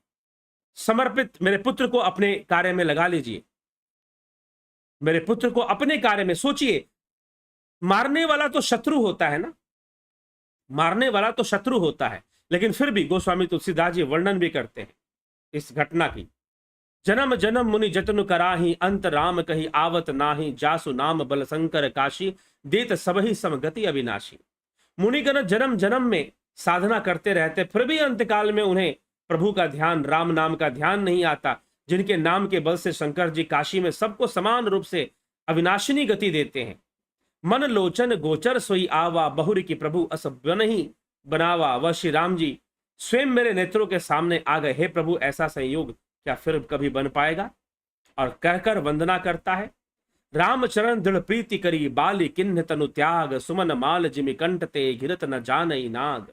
समर्पित मेरे पुत्र को अपने कार्य में लगा लीजिए, मेरे पुत्र को अपने कार्य में। सोचिए, मारने वाला तो शत्रु होता है ना, मारने वाला तो शत्रु होता है, लेकिन फिर भी गोस्वामी तुलसीदास जी वर्णन भी करते हैं इस घटना की। जन्म जन्म मुनि जतनु कराही, अंत राम कही आवत नाही, जासु नाम बल शंकर काशी, देत सबही समगति अविनाशी। मुनिगण जन्म जन्म में साधना करते रहते, फिर भी अंतकाल में उन्हें प्रभु का ध्यान, राम नाम का ध्यान नहीं आता, जिनके नाम के बल से शंकर जी काशी में सबको समान रूप से अविनाशिनी गति देते हैं। मन लोचन गोचर सोई आवा, बहुरी की प्रभु अस नहीं बनावा। वह श्री राम जी स्वयं मेरे नेत्रों के सामने आ गए। हे प्रभु, ऐसा संयोग क्या फिर कभी बन पाएगा? और कहकर वंदना करता है। रामचरण दृढ़ प्रीति करी, बाली किन्ह तनु त्याग, सुमन माल जिमि कंठ ते, गिरत न जानई नाग।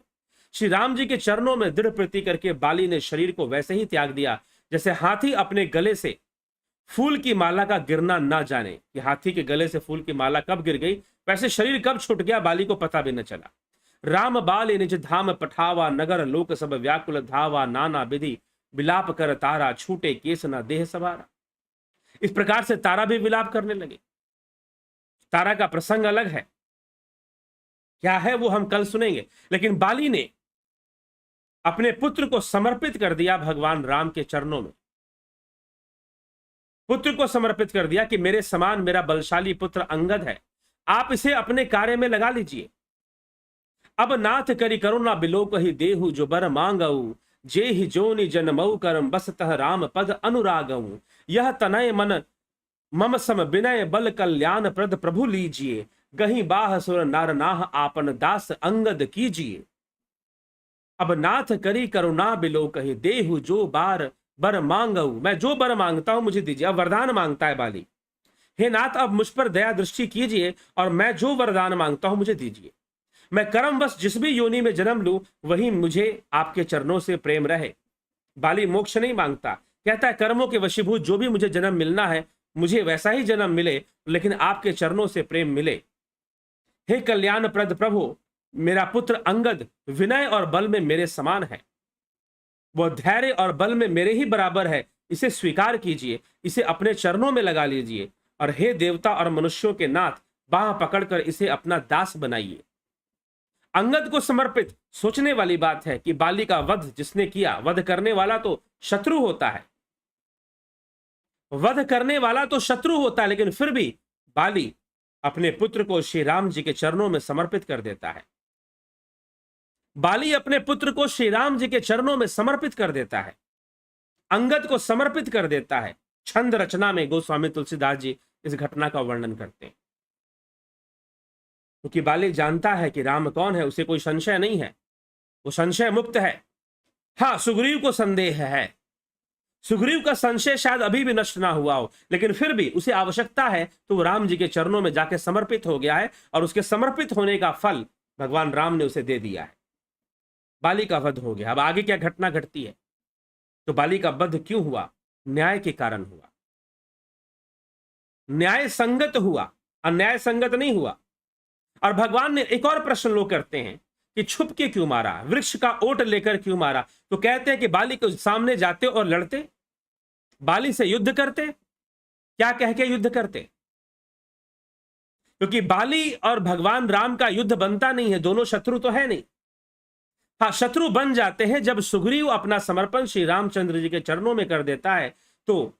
श्री राम जी के चरणों में दृढ़ प्रीति करके बाली ने शरीर को वैसे ही त्याग दिया जैसे हाथी अपने गले से फूल की माला का गिरना ना जाने कि हाथी के गले से फूल की माला कब गिर गई, वैसे शरीर कब छूट गया बाली को पता भी न चला। राम बाल निज धाम पठावा, नगर लोक सब व्याकुल धावा, नाना विधि विलाप कर तारा, छूटे केस न देह सवारा। इस प्रकार से तारा भी विलाप करने लगे। तारा का प्रसंग अलग है, क्या है वो हम कल सुनेंगे। लेकिन बाली ने अपने पुत्र को समर्पित कर दिया भगवान राम के चरणों में। पुत्र को समर्पित कर दिया कि मेरे समान मेरा बलशाली पुत्र अंगद है, आप इसे अपने कार्य में लगा लीजिए। अब नाथ करी करुणा बिलोक ही देहु, जो बर मांगऊ, जे ही जोनि जन्मऊ, करम बसतः राम पद अनुरागऊ। यह तनय मन मम सम विनय, बल कल्याण प्रद प्रभु लीजिए, गही बाह सुर नार नाह, आपन दास अंगद कीजिए। अब नाथ करी करुणा बिलोक ही देहु, जो बार बर मांगऊ, मैं जो बर मांगता हूं मुझे दीजिए। अब वरदान मांगता है बाली। हे नाथ, अब मुझ पर दया दृष्टि कीजिए और मैं जो वरदान मांगता हूं मुझे दीजिए। मैं कर्मवश जिस भी योनि में जन्म लूं, वही मुझे आपके चरणों से प्रेम रहे। बाली मोक्ष नहीं मांगता, कहता है कर्मों के वशीभूत जो भी मुझे जन्म मिलना है, मुझे वैसा ही जन्म मिले, लेकिन आपके चरणों से प्रेम मिले। हे कल्याण प्रद प्रभु, मेरा पुत्र अंगद विनय और बल में मेरे समान है, वह धैर्य और बल में मेरे ही बराबर है, इसे स्वीकार कीजिए, इसे अपने चरणों में लगा लीजिए। और हे देवता और मनुष्यों के नाथ, बाह पकड़कर इसे अपना दास बनाइए। अंगद को समर्पित। सोचने वाली बात है कि बाली का वध जिसने किया, वध करने वाला तो शत्रु होता है, वध करने वाला तो शत्रु होता है, लेकिन फिर भी बाली अपने पुत्र को श्री राम जी के चरणों में समर्पित कर देता है। बाली अपने पुत्र को श्री राम जी के चरणों में समर्पित कर देता है, अंगद को समर्पित कर देता है। छंद रचना में गोस्वामी तुलसीदास जी इस घटना का वर्णन करते हैं, क्योंकि बाली जानता है कि राम कौन है, उसे कोई संशय नहीं है, वो संशय मुक्त है। हाँ, सुग्रीव को संदेह है, सुग्रीव का संशय शायद अभी भी नष्ट ना हुआ हो, लेकिन फिर भी उसे आवश्यकता है तो वो राम जी के चरणों में जाके समर्पित हो गया है, और उसके समर्पित होने का फल भगवान राम ने उसे दे दिया है। बाली का वध हो गया। अब आगे क्या घटना घटती है? तो बाली का वध क्यों हुआ? न्याय के कारण हुआ। न्याय संगत हुआ, अन्याय संगत नहीं हुआ। और भगवान ने एक और प्रश्न लोग करते हैं कि छुप के क्यों मारा, वृक्ष का ओट लेकर क्यों मारा? तो कहते हैं कि बाली के सामने जाते और लड़ते, बाली से युद्ध करते। क्या कह के युद्ध करते? क्योंकि बाली और भगवान राम का युद्ध बनता नहीं है, दोनों शत्रु तो है नहीं। हाँ, शत्रु बन जाते हैं जब सुग्रीव अपना समर्पण श्री रामचंद्र जी के चरणों में कर देता है। तो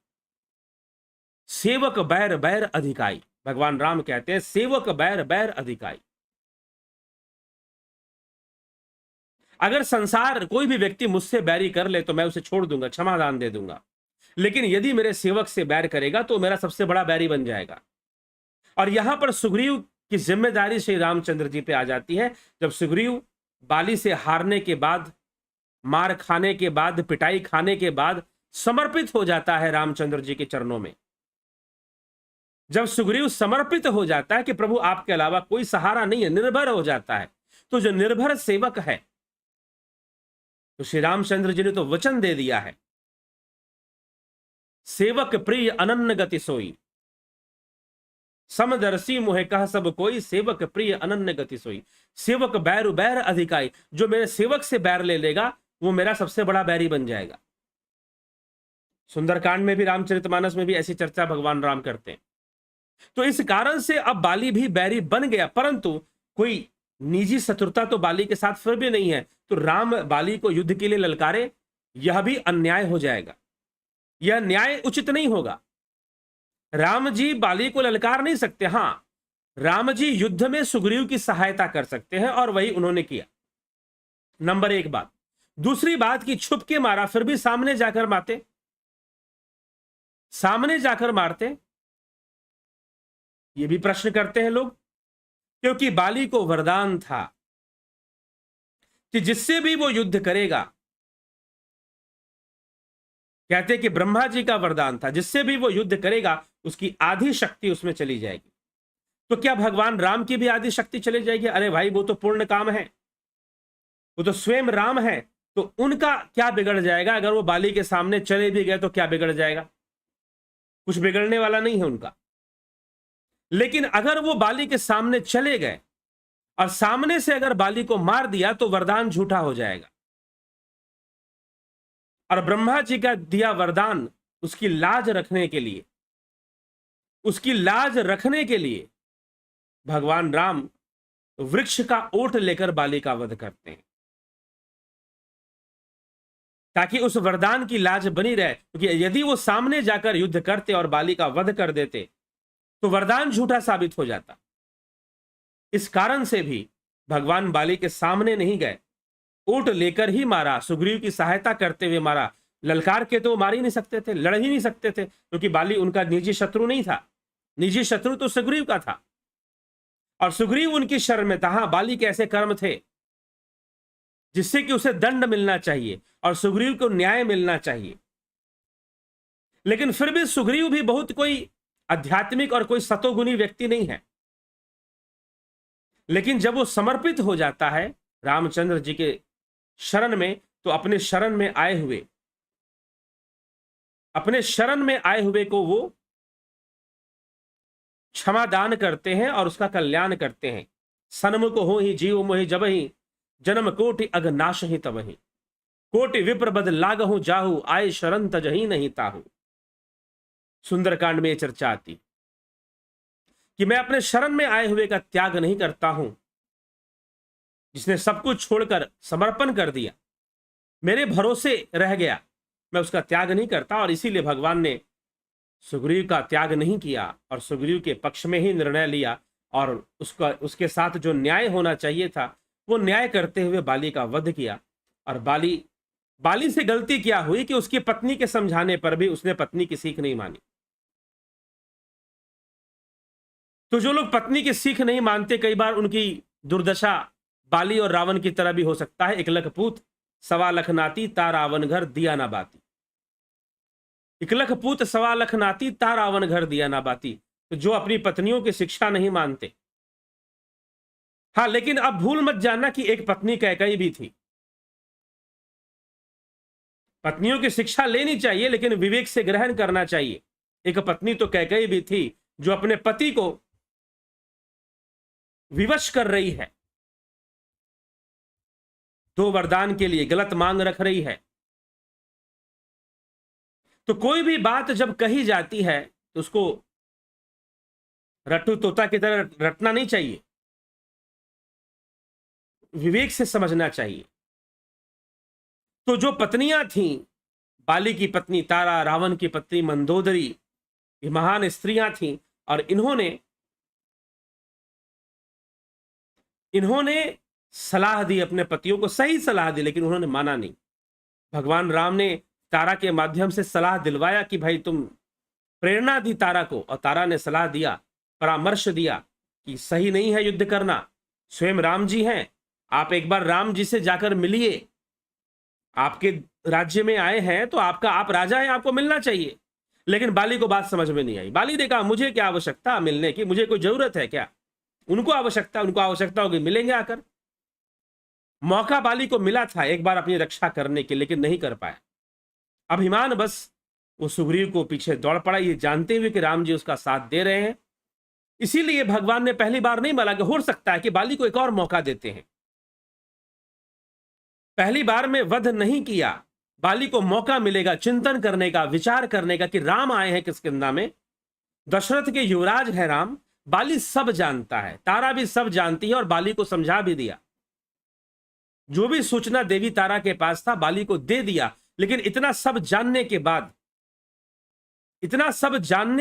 सेवक बैर बैर अधिकाई, भगवान राम कहते हैं सेवक बैर बैर अधिकाई। अगर संसार कोई भी व्यक्ति मुझसे बैरी कर ले तो मैं उसे छोड़ दूंगा, क्षमादान दे दूंगा, लेकिन यदि मेरे सेवक से बैर करेगा तो मेरा सबसे बड़ा बैरी बन जाएगा। और यहां पर सुग्रीव की जिम्मेदारी श्री रामचंद्र जी पे आ जाती है। जब सुग्रीव बाली से हारने के बाद, मार खाने के बाद, पिटाई खाने के बाद समर्पित हो जाता है रामचंद्र जी के चरणों में, जब सुग्रीव समर्पित हो जाता है कि प्रभु आपके अलावा कोई सहारा नहीं है, निर्भर हो जाता है, तो जो निर्भर सेवक है, तो श्री रामचंद्र जी ने तो वचन दे दिया है, सेवक प्रिय अनन्य गति सोई, समदर्शी मुहे कह सब कोई, सेवक प्रिय अनन्य गति सोई। सेवक बैरु बैर अधिकाई, जो मेरे सेवक से बैर ले लेगा वो मेरा सबसे बड़ा बैरी बन जाएगा। सुंदरकांड में भी, रामचरितमानस में भी ऐसी चर्चा भगवान राम करते हैं। तो इस कारण से अब बाली भी बैरी बन गया, परंतु कोई निजी शत्रुता तो बाली के साथ फिर भी नहीं है। तो राम बाली को युद्ध के लिए ललकारे, यह भी अन्याय हो जाएगा, यह न्याय उचित नहीं होगा। राम जी बाली को ललकार नहीं सकते। हां, राम जी युद्ध में सुग्रीव की सहायता कर सकते हैं, और वही उन्होंने किया। नंबर एक बात। दूसरी बात कि छुप के मारा, फिर भी सामने जाकर मारते, सामने जाकर मारते, ये भी प्रश्न करते हैं लोग। क्योंकि बाली को वरदान था कि जिससे भी वो युद्ध करेगा, कहते कि ब्रह्मा जी का वरदान था, जिससे भी वो युद्ध करेगा उसकी आधी शक्ति उसमें चली जाएगी। तो क्या भगवान राम की भी आधी शक्ति चली जाएगी? अरे भाई, वो तो पूर्ण काम है, वो तो स्वयं राम है, तो उनका क्या बिगड़ जाएगा? अगर वो बाली के सामने चले भी गए तो क्या बिगड़ जाएगा? कुछ बिगड़ने वाला नहीं है उनका। लेकिन अगर वो बाली के सामने चले गए और सामने से अगर बाली को मार दिया तो वरदान झूठा हो जाएगा। और ब्रह्मा जी का दिया वरदान, उसकी लाज रखने के लिए, उसकी लाज रखने के लिए भगवान राम वृक्ष का ओट लेकर बाली का वध करते हैं, ताकि उस वरदान की लाज बनी रहे। क्योंकि यदि वो सामने जाकर युद्ध करते और बाली का वध कर देते तो वरदान झूठा साबित हो जाता। इस कारण से भी भगवान बाली के सामने नहीं गए, ओट लेकर ही मारा, सुग्रीव की सहायता करते हुए मारा। ललकार के तो मार ही नहीं सकते थे, लड़ ही नहीं सकते थे, क्योंकि बाली उनका निजी शत्रु नहीं था। निजी शत्रु तो सुग्रीव का था, और सुग्रीव उनकी शरण में था। हाँ, बाली के ऐसे कर्म थे जिससे कि उसे दंड मिलना चाहिए और सुग्रीव को न्याय मिलना चाहिए। लेकिन फिर भी सुग्रीव भी बहुत कोई आध्यात्मिक और कोई सतोगुणी व्यक्ति नहीं है। लेकिन जब वो समर्पित हो जाता है रामचंद्र जी के शरण में, तो अपने शरण में आए हुए, अपने शरण में आए हुए को वो क्षमा दान करते हैं और उसका कल्याण करते हैं। सन्मुख हो ही जीव मोहि जबहि, जन्म कोटि अग नाश ही तबहि, कोटि विप्र बद लागहु जाहु, आए शरण तजहि नहीं ताहु। सुंदरकांड में यह चर्चा आती कि मैं अपने शरण में आए हुए का त्याग नहीं करता हूं। जिसने सब कुछ छोड़कर समर्पण कर दिया, मेरे भरोसे रह गया, मैं उसका त्याग नहीं करता। और इसीलिए भगवान ने सुग्रीव का त्याग नहीं किया और सुग्रीव के पक्ष में ही निर्णय लिया, और उसके साथ जो न्याय होना चाहिए था वो न्याय करते हुए बाली का वध किया। और बाली से गलती क्या हुई कि उसकी पत्नी के समझाने पर भी उसने पत्नी की सीख नहीं मानी। तो जो लोग पत्नी की सीख नहीं मानते, कई बार उनकी दुर्दशा बाली और रावण की तरह भी हो सकता है। एक लख पूत सवा लख नाती, ता रावण घर दिया ना बाती। इकलख पूत सवा लख नाती, ता रावण घर दिया ना बाती। तो जो अपनी पत्नियों की शिक्षा नहीं मानते। हाँ, लेकिन अब भूल मत जानना कि एक पत्नी कैकेयी भी थी। पत्नियों की शिक्षा लेनी चाहिए, लेकिन विवेक से ग्रहण करना चाहिए। एक पत्नी तो कैकेयी भी थी, जो अपने पति को विवश कर रही है, दो वरदान के लिए गलत मांग रख रही है। तो कोई भी बात जब कही जाती है तो उसको रट्टू तोता की तरह रटना नहीं चाहिए, विवेक से समझना चाहिए। तो जो पत्नियां थीं, बाली की पत्नी तारा, रावण की पत्नी मंदोदरी, ये महान स्त्रियां थीं, और इन्होंने सलाह दी अपने पतियों को, सही सलाह दी, लेकिन उन्होंने माना नहीं। भगवान राम ने तारा के माध्यम से सलाह दिलवाया कि भाई तुम, प्रेरणा दी तारा को, और तारा ने सलाह दिया, परामर्श दिया कि सही नहीं है युद्ध करना। स्वयं राम जी हैं, आप एक बार राम जी से जाकर मिलिए। आपके राज्य में आए हैं तो आप राजा हैं, आपको मिलना चाहिए। लेकिन बाली को बात समझ में नहीं आई। बाली ने कहा मुझे क्या आवश्यकता मिलने की, मुझे कोई जरूरत है क्या? उनको आवश्यकता होगी, मिलेंगे आकर। मौका बाली को मिला था एक बार अपनी रक्षा करने के, लेकिन नहीं कर पाया। अभिमान बस वो सुग्रीव को पीछे दौड़ पड़ा, ये जानते हुए कि राम जी उसका साथ दे रहे हैं। इसीलिए भगवान ने पहली बार नहीं बोला कि हो सकता है कि बाली को एक और मौका देते हैं। पहली बार में वध नहीं किया, बाली को मौका मिलेगा चिंतन करने का, विचार करने का कि राम आए हैं किष्किंधा में, दशरथ के युवराज है राम। बाली सब जानता है, तारा भी सब जानती है, और बाली को समझा भी दिया। जो भी सूचना देवी तारा के पास था बाली को दे दिया। लेकिन इतना सब जानने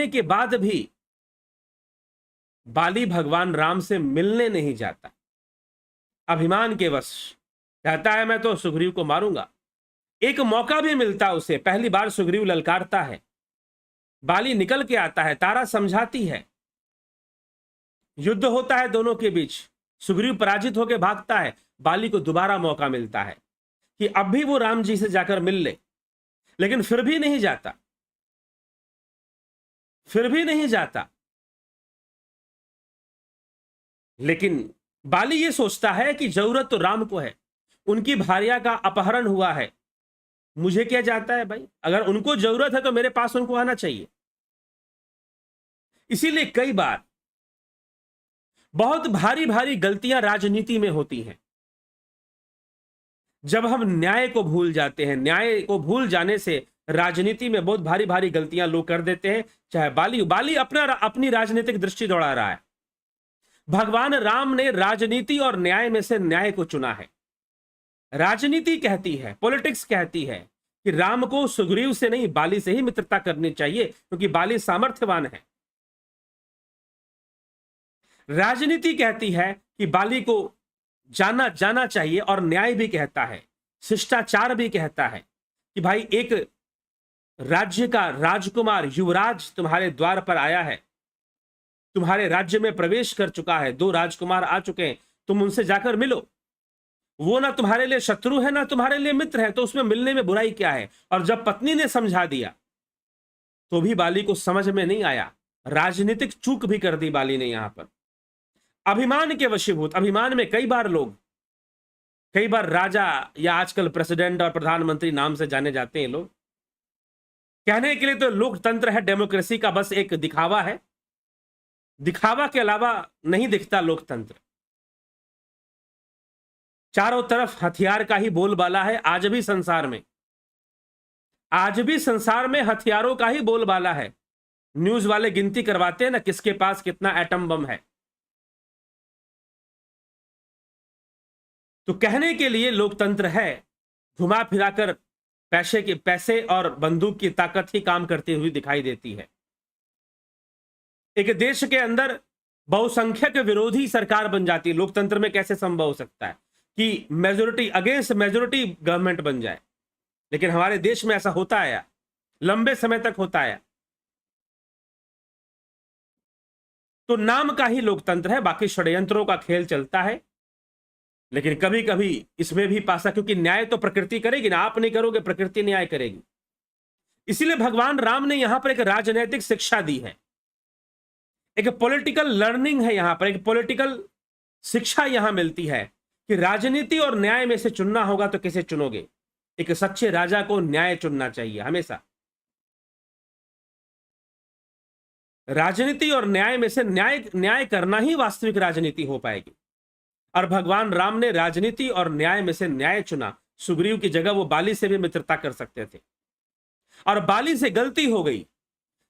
के बाद भी बाली भगवान राम से मिलने नहीं जाता। अभिमान के वश कहता है मैं तो सुग्रीव को मारूंगा। एक मौका भी मिलता उसे, पहली बार सुग्रीव ललकारता है, बाली निकल के आता है, तारा समझाती है, युद्ध होता है दोनों के बीच, सुग्रीव पराजित होकर भागता है। बाली को दोबारा मौका मिलता है कि अब भी वो राम जी से जाकर मिल ले, लेकिन फिर भी नहीं जाता। लेकिन बाली ये सोचता है कि जरूरत तो राम को है, उनकी भार्या का अपहरण हुआ है, मुझे क्या जाता है भाई, अगर उनको जरूरत है तो मेरे पास उनको आना चाहिए। इसीलिए कई बार बहुत भारी भारी गलतियां राजनीति में होती हैं। जब हम न्याय को भूल जाते हैं, न्याय को भूल जाने से राजनीति में बहुत भारी भारी गलतियां लोग कर देते हैं। चाहे बाली अपनी राजनीतिक दृष्टि दौड़ा रहा है। भगवान राम ने राजनीति और न्याय में से न्याय को चुना है। राजनीति कहती है, पॉलिटिक्स कहती है कि राम को सुग्रीव से नहीं बाली से ही मित्रता करनी चाहिए, क्योंकि बाली सामर्थ्यवान है। राजनीति कहती है कि बाली को जाना चाहिए, और न्याय भी कहता है, शिष्टाचार भी कहता है कि भाई एक राज्य का राजकुमार, युवराज तुम्हारे द्वार पर आया है, तुम्हारे राज्य में प्रवेश कर चुका है, 2 राजकुमार आ चुके हैं, तुम उनसे जाकर मिलो। वो ना तुम्हारे लिए शत्रु है ना तुम्हारे लिए मित्र है, तो उसमें मिलने में बुराई क्या है? और जब पत्नी ने समझा दिया तो भी बाली को समझ में नहीं आया, राजनीतिक चूक भी कर दी बाली ने यहां पर। अभिमान के वशीभूत, अभिमान में कई बार राजा या आजकल प्रेसिडेंट और प्रधानमंत्री नाम से जाने जाते हैं लोग। कहने के लिए तो लोकतंत्र है, डेमोक्रेसी का बस एक दिखावा है, दिखावा के अलावा नहीं दिखता लोकतंत्र। चारों तरफ हथियार का ही बोलबाला है। आज भी संसार में हथियारों का ही बोलबाला है। न्यूज वाले गिनती करवाते हैं ना किसके पास कितना एटम बम है। तो कहने के लिए लोकतंत्र है, घुमा फिराकर पैसे और बंदूक की ताकत ही काम करती हुई दिखाई देती है। एक देश के अंदर बहुसंख्यक विरोधी सरकार बन जाती है। लोकतंत्र में कैसे संभव हो सकता है कि मेजोरिटी अगेंस्ट मेजोरिटी गवर्नमेंट बन जाए? लेकिन हमारे देश में ऐसा होता आया, लंबे समय तक होता आया। तो नाम का ही लोकतंत्र है, बाकी षड्यंत्रों का खेल चलता है। लेकिन कभी कभी इसमें भी पासा, क्योंकि न्याय तो प्रकृति करेगी ना, आप नहीं करोगे, प्रकृति न्याय करेगी। इसीलिए भगवान राम ने यहां पर एक राजनैतिक शिक्षा दी है, एक पॉलिटिकल लर्निंग है, यहां पर एक पॉलिटिकल शिक्षा यहां मिलती है कि राजनीति और न्याय में से चुनना होगा तो किसे चुनोगे? एक सच्चे राजा को न्याय चुनना चाहिए हमेशा। राजनीति और न्याय में से न्याय करना ही वास्तविक राजनीति हो पाएगी। और भगवान राम ने राजनीति और न्याय में से न्याय चुना। सुग्रीव की जगह वो बाली से भी मित्रता कर सकते थे, और बाली से गलती हो गई।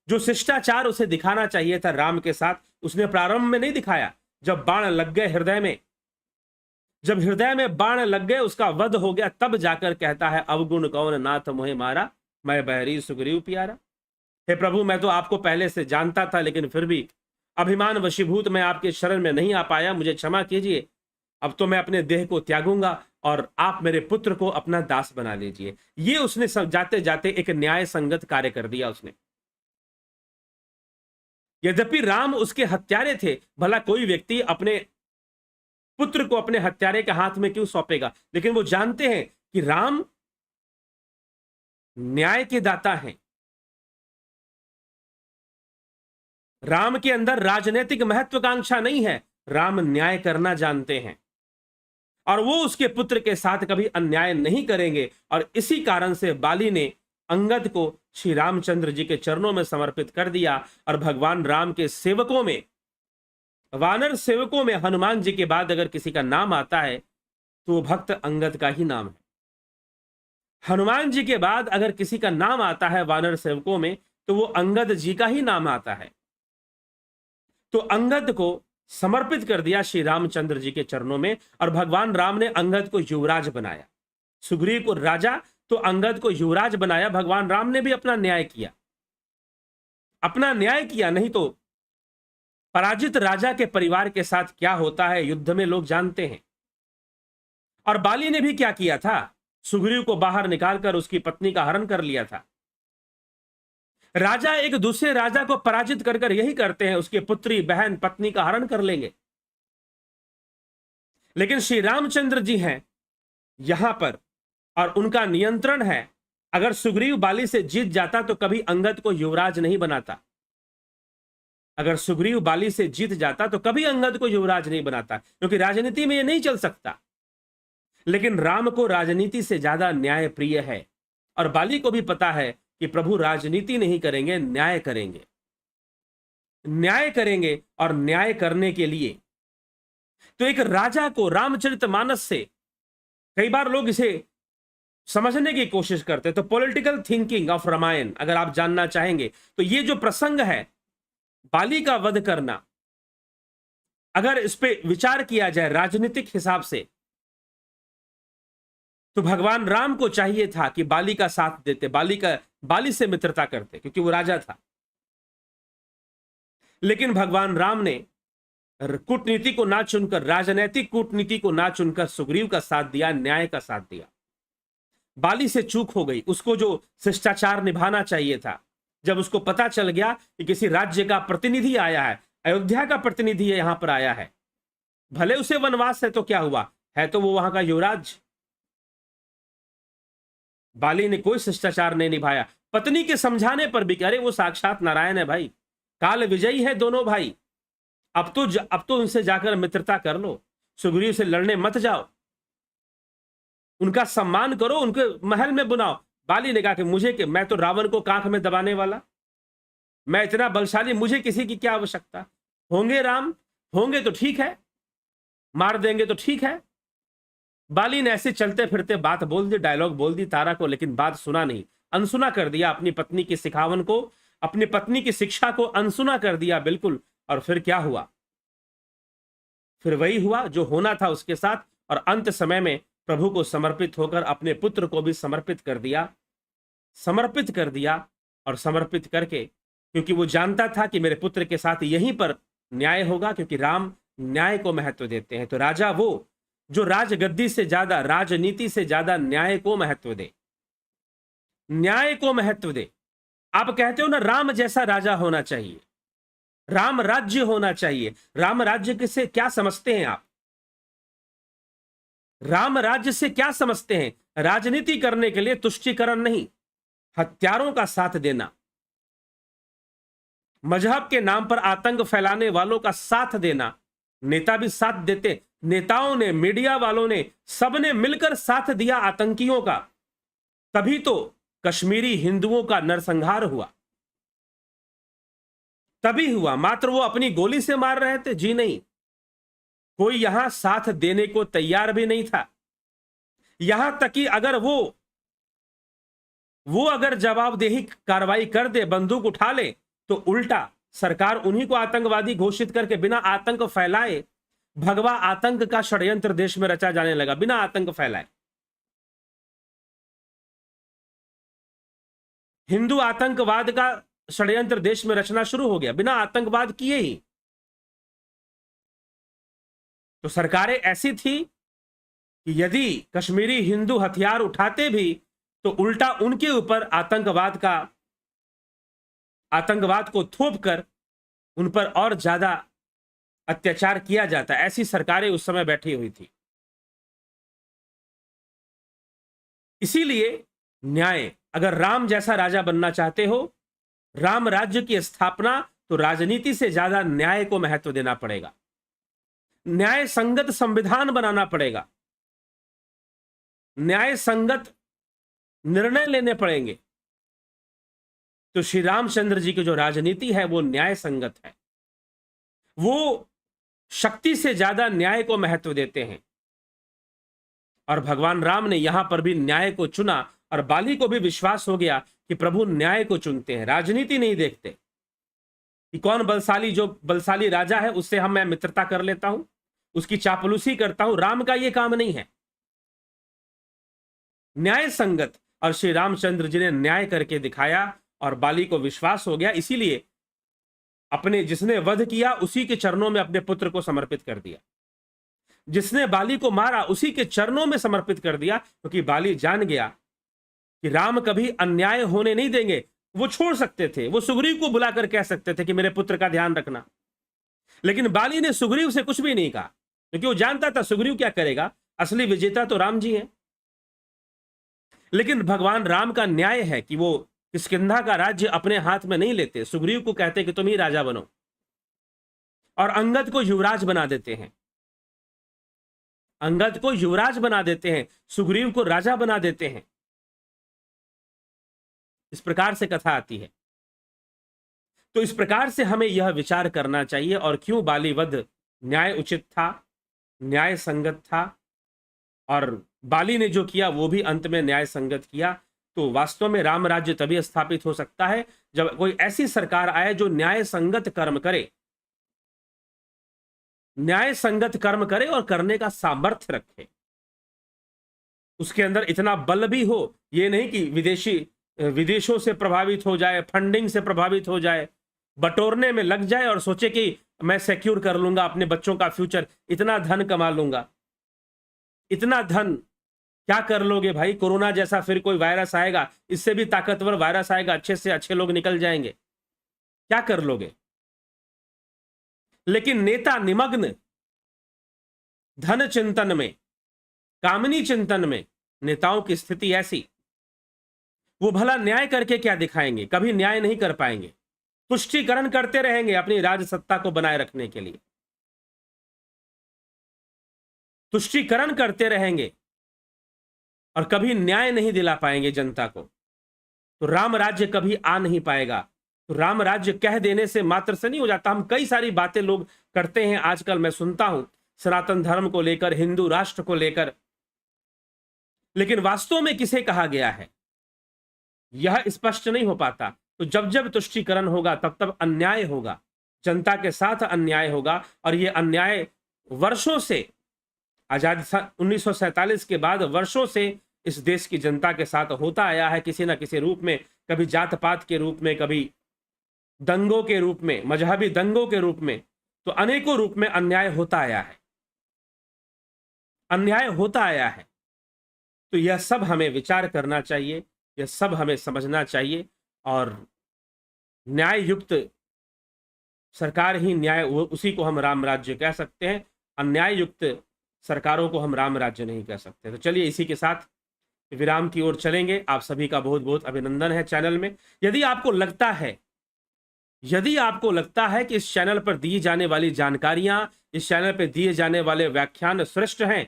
जो शिष्टाचार उसे दिखाना चाहिए था राम के साथ, उसने प्रारंभ में नहीं दिखाया। जब बाण लग गए हृदय में, जब हृदय में बाण लग गए, उसका वध हो गया, तब जाकर कहता है अवगुण कौन नाथ मोहे मारा, मैं बहरी सुग्रीव प्यारा। हे प्रभु, मैं तो आपको पहले से जानता था, लेकिन फिर भी अभिमान वशीभूत मैं आपके शरण में नहीं आ पाया, मुझे क्षमा कीजिए। अब तो मैं अपने देह को त्यागूंगा और आप मेरे पुत्र को अपना दास बना लीजिए। ये उसने जाते जाते एक न्याय संगत कार्य कर दिया उसने। यद्यपि राम उसके हत्यारे थे, भला कोई व्यक्ति अपने पुत्र को अपने हत्यारे के हाथ में क्यों सौंपेगा? लेकिन वो जानते हैं कि राम न्याय के दाता हैं। राम के अंदर राजनीतिक महत्वाकांक्षा नहीं है, राम न्याय करना जानते हैं, और वो उसके पुत्र के साथ कभी अन्याय नहीं करेंगे। और इसी कारण से बाली ने अंगद को श्री रामचंद्र जी के चरणों में समर्पित कर दिया। और भगवान राम के सेवकों में, वानर सेवकों में हनुमान जी के बाद अगर किसी का नाम आता है तो वो भक्त अंगद का ही नाम है। हनुमान जी के बाद अगर किसी का नाम आता है वानर सेवकों में, तो वो अंगद जी का ही नाम आता है। तो अंगद को समर्पित कर दिया श्री रामचंद्र जी के चरणों में, और भगवान राम ने अंगद को युवराज बनाया। सुग्रीव को राजा तो अंगद को युवराज बनाया। भगवान राम ने भी अपना न्याय किया, अपना न्याय किया। नहीं तो पराजित राजा के परिवार के साथ क्या होता है युद्ध में लोग जानते हैं। और बाली ने भी क्या किया था? सुग्रीव को बाहर निकालकर उसकी पत्नी का हरण कर लिया था। राजा एक दूसरे राजा को पराजित कर कर यही करते हैं, उसके पुत्री बहन पत्नी का हरण कर लेंगे। लेकिन श्री रामचंद्र जी हैं यहां पर, और उनका नियंत्रण है। अगर सुग्रीव बाली से जीत जाता तो कभी अंगद को युवराज नहीं बनाता। अगर सुग्रीव बाली से जीत जाता तो कभी अंगद को युवराज नहीं बनाता, क्योंकि राजनीति में यह नहीं चल सकता। लेकिन राम को राजनीति से ज्यादा न्याय प्रिय है, और बाली को भी पता है कि प्रभु राजनीति नहीं करेंगे, न्याय करेंगे। न्याय करेंगे, और न्याय करने के लिए तो एक राजा को रामचरितमानस से, कई बार लोग इसे समझने की कोशिश करते हैं, तो पॉलिटिकल थिंकिंग ऑफ रामायण अगर आप जानना चाहेंगे तो ये जो प्रसंग है बाली का वध करना, अगर इस पे विचार किया जाए राजनीतिक हिसाब से, तो भगवान राम को चाहिए था कि बाली का साथ देते, बाली से मित्रता करते, क्योंकि वो राजा था। लेकिन भगवान राम ने कूटनीति को ना चुनकर, राजनैतिक कूटनीति को ना चुनकर सुग्रीव का साथ दिया, न्याय का साथ दिया। बाली से चूक हो गई, उसको जो शिष्टाचार निभाना चाहिए था। जब उसको पता चल गया कि किसी राज्य का प्रतिनिधि आया है, अयोध्या का प्रतिनिधि यहां पर आया है, भले उसे वनवास है तो क्या हुआ, है तो वो वहां का युवराज। बाली ने कोई शिष्टाचार नहीं निभाया। पत्नी के समझाने पर भी, अरे वो साक्षात नारायण है भाई, काल विजयी है दोनों भाई, अब तो उनसे जाकर मित्रता कर लो, सुग्रीव से लड़ने मत जाओ, उनका सम्मान करो, उनके महल में बुलाओ। बाली ने कहा कि मैं तो रावण को कांख में दबाने वाला, मैं इतना बलशाली, मुझे किसी की क्या आवश्यकता। होंगे राम, होंगे तो ठीक है, मार देंगे तो ठीक है। बाली ने ऐसे चलते फिरते बात बोल दी, डायलॉग बोल दी तारा को, लेकिन बात सुना नहीं, अनसुना कर दिया अपनी पत्नी की सिखावन को, अपनी पत्नी की शिक्षा को अनसुना कर दिया बिल्कुल। और फिर क्या हुआ? फिर वही हुआ जो होना था उसके साथ, और अंत समय में प्रभु को समर्पित होकर अपने पुत्र को भी समर्पित कर दिया, और समर्पित करके, क्योंकि वो जानता था कि मेरे पुत्र के साथ यहीं पर न्याय होगा, क्योंकि राम न्याय को महत्व देते हैं। तो राजा वो जो राजगद्दी से ज्यादा, राजनीति से ज्यादा न्याय को महत्व दे, न्याय को महत्व दे। आप कहते हो ना राम जैसा राजा होना चाहिए, राम राज्य होना चाहिए। राम राज्य से क्या समझते हैं आप? राम राज्य से क्या समझते हैं? राजनीति करने के लिए तुष्टीकरण नहीं, हत्यारों का साथ देना, मजहब के नाम पर आतंक फैलाने वालों का साथ देना, नेता भी साथ देते, नेताओं ने, मीडिया वालों ने, सबने मिलकर साथ दिया आतंकियों का, तभी तो कश्मीरी हिंदुओं का नरसंहार हुआ। तभी हुआ, मात्र वो अपनी गोली से मार रहे थे? जी नहीं, कोई यहां साथ देने को तैयार भी नहीं था। यहां तक कि अगर वो अगर जवाबदेही कार्रवाई कर दे, बंदूक उठा ले, तो उल्टा सरकार उन्हीं को आतंकवादी घोषित करके बिना आतंक फैलाए, भगवा आतंक का षड्यंत्र देश में रचा जाने लगा बिना आतंक फैलाए। हिंदू आतंकवाद का षड्यंत्र देश में रचना शुरू हो गया बिना आतंकवाद किए ही। तो सरकारें ऐसी थी कि यदि कश्मीरी हिंदू हथियार उठाते भी तो उल्टा उनके ऊपर आतंकवाद को थोप कर उन पर और ज्यादा अत्याचार किया जाता। ऐसी सरकारें उस समय बैठी हुई थी। इसीलिए न्याय, अगर राम जैसा राजा बनना चाहते हो, राम राज्य की स्थापना, तो राजनीति से ज्यादा न्याय को महत्व देना पड़ेगा, न्याय संगत संविधान बनाना पड़ेगा, न्याय संगत निर्णय लेने पड़ेंगे। तो श्री रामचंद्र जी की जो राजनीति है वो न्याय संगत है, वो शक्ति से ज्यादा न्याय को महत्व देते हैं। और भगवान राम ने यहां पर भी न्याय को चुना, और बाली को भी विश्वास हो गया कि प्रभु न्याय को चुनते हैं, राजनीति नहीं देखते कि कौन बलशाली, जो बलशाली राजा है उससे मैं मित्रता कर लेता हूं, उसकी चापलूसी करता हूं। राम का यह काम नहीं है, न्याय संगत। और श्री रामचंद्र जी ने न्याय करके दिखाया और बाली को विश्वास हो गया। इसीलिए अपने जिसने वध किया उसी के चरणों में अपने पुत्र को समर्पित कर दिया, जिसने बाली को मारा उसी के चरणों में समर्पित कर दिया, क्योंकि बाली जान गया कि राम कभी अन्याय होने नहीं देंगे। वो छोड़ सकते थे, वो सुग्रीव को बुलाकर कह सकते थे कि मेरे पुत्र का ध्यान रखना, लेकिन बाली ने सुग्रीव से कुछ भी नहीं कहा, क्योंकि वो जानता था सुग्रीव क्या करेगा, असली विजेता तो राम जी हैं। लेकिन भगवान राम का न्याय है कि वो किष्किंधा का राज्य अपने हाथ में नहीं लेते, सुग्रीव को कहते कि तुम ही राजा बनो, और अंगद को युवराज बना देते हैं, अंगद को युवराज बना देते हैं, सुग्रीव को राजा बना देते हैं। इस प्रकार से कथा आती है। तो इस प्रकार से हमें यह विचार करना चाहिए, और क्यों बाली वध न्याय उचित था, न्याय संगत था, और बाली ने जो किया वो भी अंत में न्याय संगत किया। तो वास्तव में राम राज्य तभी स्थापित हो सकता है जब कोई ऐसी सरकार आए जो न्याय संगत कर्म करे, न्याय संगत कर्म करे और करने का सामर्थ्य रखे, उसके अंदर इतना बल भी हो। ये नहीं कि विदेशों से प्रभावित हो जाए, फंडिंग से प्रभावित हो जाए, बटोरने में लग जाए और सोचे कि मैं सिक्योर कर लूंगा अपने बच्चों का फ्यूचर, इतना धन कमा लूंगा। इतना धन क्या कर लोगे भाई? कोरोना जैसा फिर कोई वायरस आएगा, इससे भी ताकतवर वायरस आएगा, अच्छे से अच्छे लोग निकल जाएंगे, क्या कर लोगे? लेकिन नेता निमग्न धन चिंतन में, कामनी चिंतन में, नेताओं की स्थिति ऐसी, वो भला न्याय करके क्या दिखाएंगे? कभी न्याय नहीं कर पाएंगे, तुष्टीकरण करते रहेंगे अपनी राजसत्ता को बनाए रखने के लिए, तुष्टीकरण करते रहेंगे और कभी न्याय नहीं दिला पाएंगे जनता को। तो राम राज्य कभी आ नहीं पाएगा। तो राम राज्य कह देने से मात्र से नहीं हो जाता। हम कई सारी बातें लोग करते हैं आजकल, मैं सुनता हूं सनातन धर्म को लेकर, हिंदू राष्ट्र को लेकर, लेकिन वास्तव में किसे कहा गया है यह स्पष्ट नहीं हो पाता। तो जब जब तुष्टीकरण होगा तब तब अन्याय होगा, जनता के साथ अन्याय होगा, और यह अन्याय वर्षों से, आजादी 1947 के बाद वर्षों से इस देश की जनता के साथ होता आया है, किसी ना किसी रूप में, कभी जात पात के रूप में, कभी दंगों के रूप में, मजहबी दंगों के रूप में, तो अनेकों रूप में अन्याय होता आया है, अन्याय होता आया है। तो यह सब हमें विचार करना चाहिए, यह सब हमें समझना चाहिए, और न्याय युक्त सरकार ही न्याय, उसी को हम राम राज्य कह सकते हैं। अन्याय युक्त सरकारों को हम राम राज्य नहीं कह सकते। तो चलिए इसी के साथ विराम की ओर चलेंगे। आप सभी का बहुत बहुत अभिनंदन है चैनल में। यदि आपको लगता है कि इस चैनल पर दी जाने वाली जानकारियां, इस चैनल पर दिए जाने वाले व्याख्यान श्रेष्ठ हैं,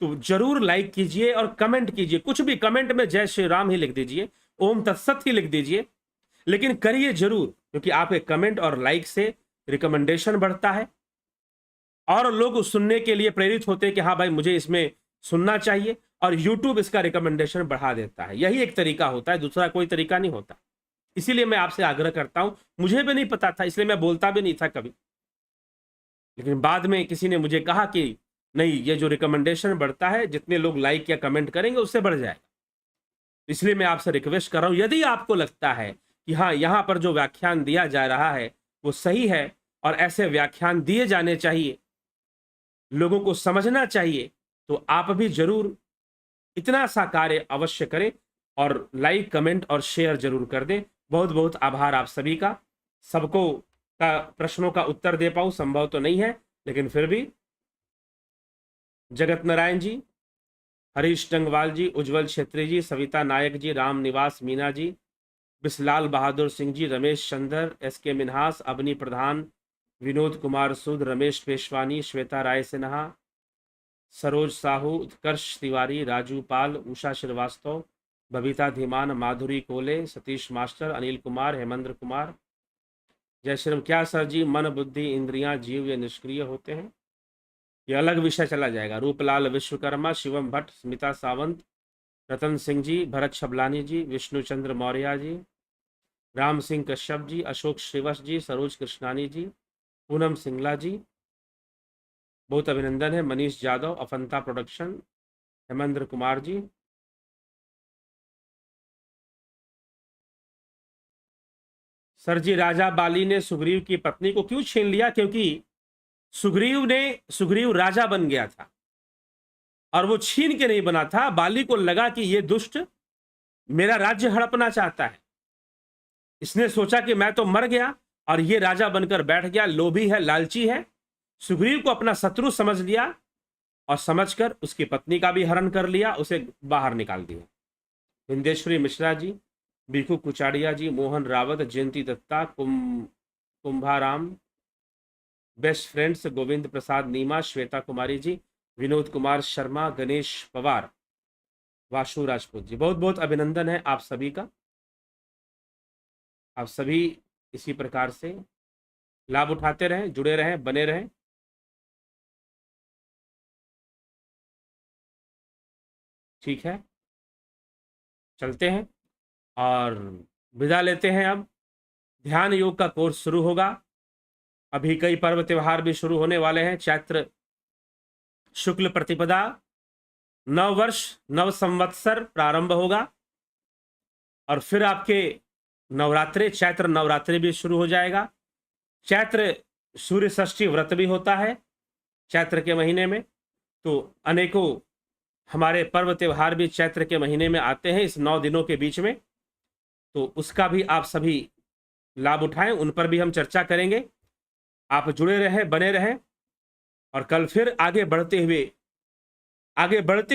तो जरूर लाइक कीजिए और कमेंट कीजिए। कुछ भी कमेंट में जय श्री राम ही लिख दीजिए, ओम तत्सत ही लिख दीजिए, लेकिन करिए जरूर, क्योंकि आपके कमेंट और लाइक से रिकमेंडेशन बढ़ता है और लोग सुनने के लिए प्रेरित होते हैं कि हाँ भाई मुझे इसमें सुनना चाहिए, और यूट्यूब इसका रिकमेंडेशन बढ़ा देता है। यही एक तरीका होता है, दूसरा कोई तरीका नहीं होता। इसीलिए मैं आपसे आग्रह करता हूं, मुझे भी नहीं पता था इसलिए मैं बोलता भी नहीं था कभी, लेकिन बाद में किसी ने मुझे कहा कि नहीं, ये जो रिकमेंडेशन बढ़ता है, जितने लोग लाइक या कमेंट करेंगे उससे बढ़ जाएगा। इसलिए मैं आपसे रिक्वेस्ट कर रहा हूं, यदि आपको लगता है कि हाँ यहां पर जो व्याख्यान दिया जा रहा है वो सही है और ऐसे व्याख्यान दिए जाने चाहिए, लोगों को समझना चाहिए, तो आप भी जरूर इतना सा कार्य अवश्य करें और लाइक कमेंट और शेयर जरूर कर दें। बहुत बहुत आभार आप सभी का। सबको का प्रश्नों का उत्तर दे पाऊं संभव तो नहीं है, लेकिन फिर भी जगत नारायण जी, हरीश डंगवाल जी, उज्जवल छेत्री जी, सविता नायक जी, राम निवास मीना जी, बिस्लाल बहादुर सिंह जी, रमेश चंदर, SK मिन्हास, अबनी प्रधान, विनोद कुमार सूद, रमेश पेशवानी, श्वेता राय सिन्हा, सरोज साहू, उत्कर्ष तिवारी, राजू पाल, उषा श्रीवास्तव, बबीता धीमान, माधुरी कोले, सतीश मास्टर, अनिल कुमार, हेमंद्र कुमार। जय श्री राम। क्या सर जी, मन बुद्धि इंद्रियां जीव ये निष्क्रिय होते हैं? ये अलग विषय चला जाएगा। रूपलाल विश्वकर्मा, शिवम भट्ट, स्मिता सावंत, रतन सिंह जी, भरत छबलानी जी, विष्णुचंद्र मौर्य जी, राम सिंह कश्यप जी, अशोक श्रीवश जी, सरोज कृष्णानी जी, पूनम सिंगला जी, बहुत अभिनंदन है। मनीष यादव, अफंता प्रोडक्शन, हेमेंद्र कुमार जी, सर जी राजा बाली ने सुग्रीव की पत्नी को क्यों छीन लिया? क्योंकि सुग्रीव राजा बन गया था और वो छीन के नहीं बना था। बाली को लगा कि ये दुष्ट मेरा राज्य हड़पना चाहता है। इसने सोचा कि मैं तो मर गया और ये राजा बनकर बैठ गया, लोभी है, लालची है। सुग्रीव को अपना शत्रु समझ लिया और समझकर उसकी पत्नी का भी हरण कर लिया, उसे बाहर निकाल दिया। विंदेश्वरी मिश्रा जी, बीकू कुचाड़िया जी, मोहन रावत, जयंती दत्ता, कुंभाराम, बेस्ट फ्रेंड्स, गोविंद प्रसाद नीमा, श्वेता कुमारी जी, विनोद कुमार शर्मा, गणेश पवार, वाशु राजपूत जी, बहुत बहुत अभिनंदन है आप सभी का। आप सभी इसी प्रकार से लाभ उठाते रहें, जुड़े रहें, बने रहें। ठीक है, चलते हैं और विदा लेते हैं। अब ध्यान योग का कोर्स शुरू होगा। अभी कई पर्व त्योहार भी शुरू होने वाले हैं। चैत्र शुक्ल प्रतिपदा, नव वर्ष, नव संवत्सर प्रारंभ होगा और फिर आपके नवरात्रे, चैत्र नवरात्रि भी शुरू हो जाएगा। चैत्र सूर्य षष्ठी व्रत भी होता है चैत्र के महीने में। तो अनेकों हमारे पर्व त्योहार भी चैत्र के महीने में आते हैं, इस 9 दिनों के बीच में। तो उसका भी आप सभी लाभ उठाएं, उन पर भी हम चर्चा करेंगे। आप जुड़े रहें, बने रहें और कल फिर आगे बढ़ते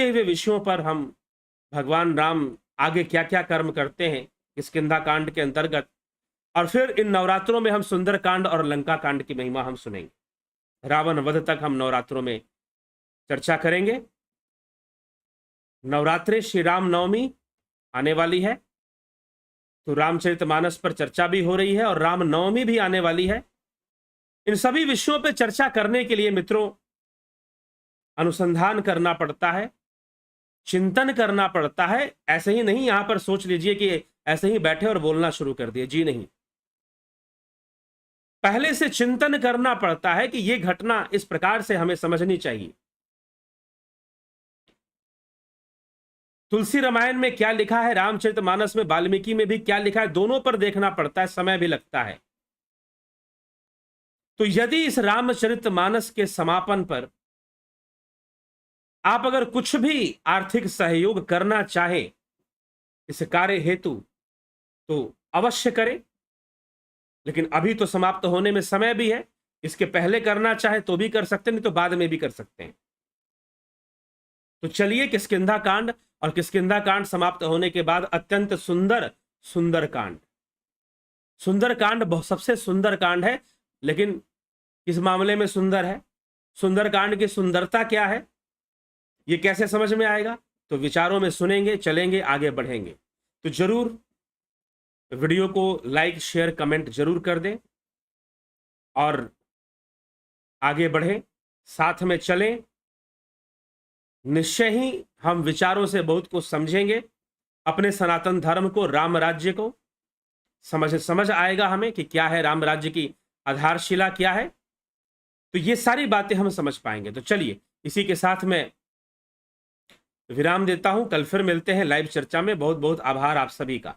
हुए विषयों पर हम भगवान राम आगे क्या क्या कर्म करते हैं किष्किंधा कांड के अंतर्गत, और फिर इन नवरात्रों में हम सुंदर कांड और लंका कांड की महिमा हम सुनेंगे। रावण वध तक हम नवरात्रों में चर्चा करेंगे। नवरात्रि श्री राम नवमी आने वाली है, तो रामचरितमानस पर चर्चा भी हो रही है और राम नवमी भी आने वाली है। इन सभी विषयों पर चर्चा करने के लिए मित्रों अनुसंधान करना पड़ता है, चिंतन करना पड़ता है। ऐसे ही नहीं यहां पर सोच लीजिए कि ऐसे ही बैठे और बोलना शुरू कर दिए, जी नहीं। पहले से चिंतन करना पड़ता है कि यह घटना इस प्रकार से हमें समझनी चाहिए। तुलसी रामायण में क्या लिखा है, रामचरितमानस में, वाल्मीकि में भी क्या लिखा है, दोनों पर देखना पड़ता है, समय भी लगता है। तो यदि इस रामचरितमानस के समापन पर आप अगर कुछ भी आर्थिक सहयोग करना चाहें इस कार्य हेतु, तो अवश्य करें। लेकिन अभी तो समाप्त होने में समय भी है, इसके पहले करना चाहे तो भी कर सकते हैं, नहीं तो बाद में भी कर सकते हैं। तो चलिए किष्किंधा कांड और किष्किंधा कांड समाप्त होने के बाद अत्यंत सुंदर सुंदरकांड, सुंदरकांड सबसे सुंदर कांड है। लेकिन किस मामले में सुंदर है, सुंदरकांड की सुंदरता क्या है, ये कैसे समझ में आएगा? तो विचारों में सुनेंगे, चलेंगे, आगे बढ़ेंगे। तो जरूर वीडियो को लाइक शेयर कमेंट जरूर कर दें और आगे बढ़ें, साथ में चलें। निश्चय ही हम विचारों से बहुत कुछ समझेंगे, अपने सनातन धर्म को, राम राज्य को समझ आएगा हमें कि क्या है राम राज्य की आधारशिला क्या है। तो ये सारी बातें हम समझ पाएंगे। तो चलिए इसी के साथ मैं विराम देता हूं, कल फिर मिलते हैं लाइव चर्चा में। बहुत बहुत आभार आप सभी का।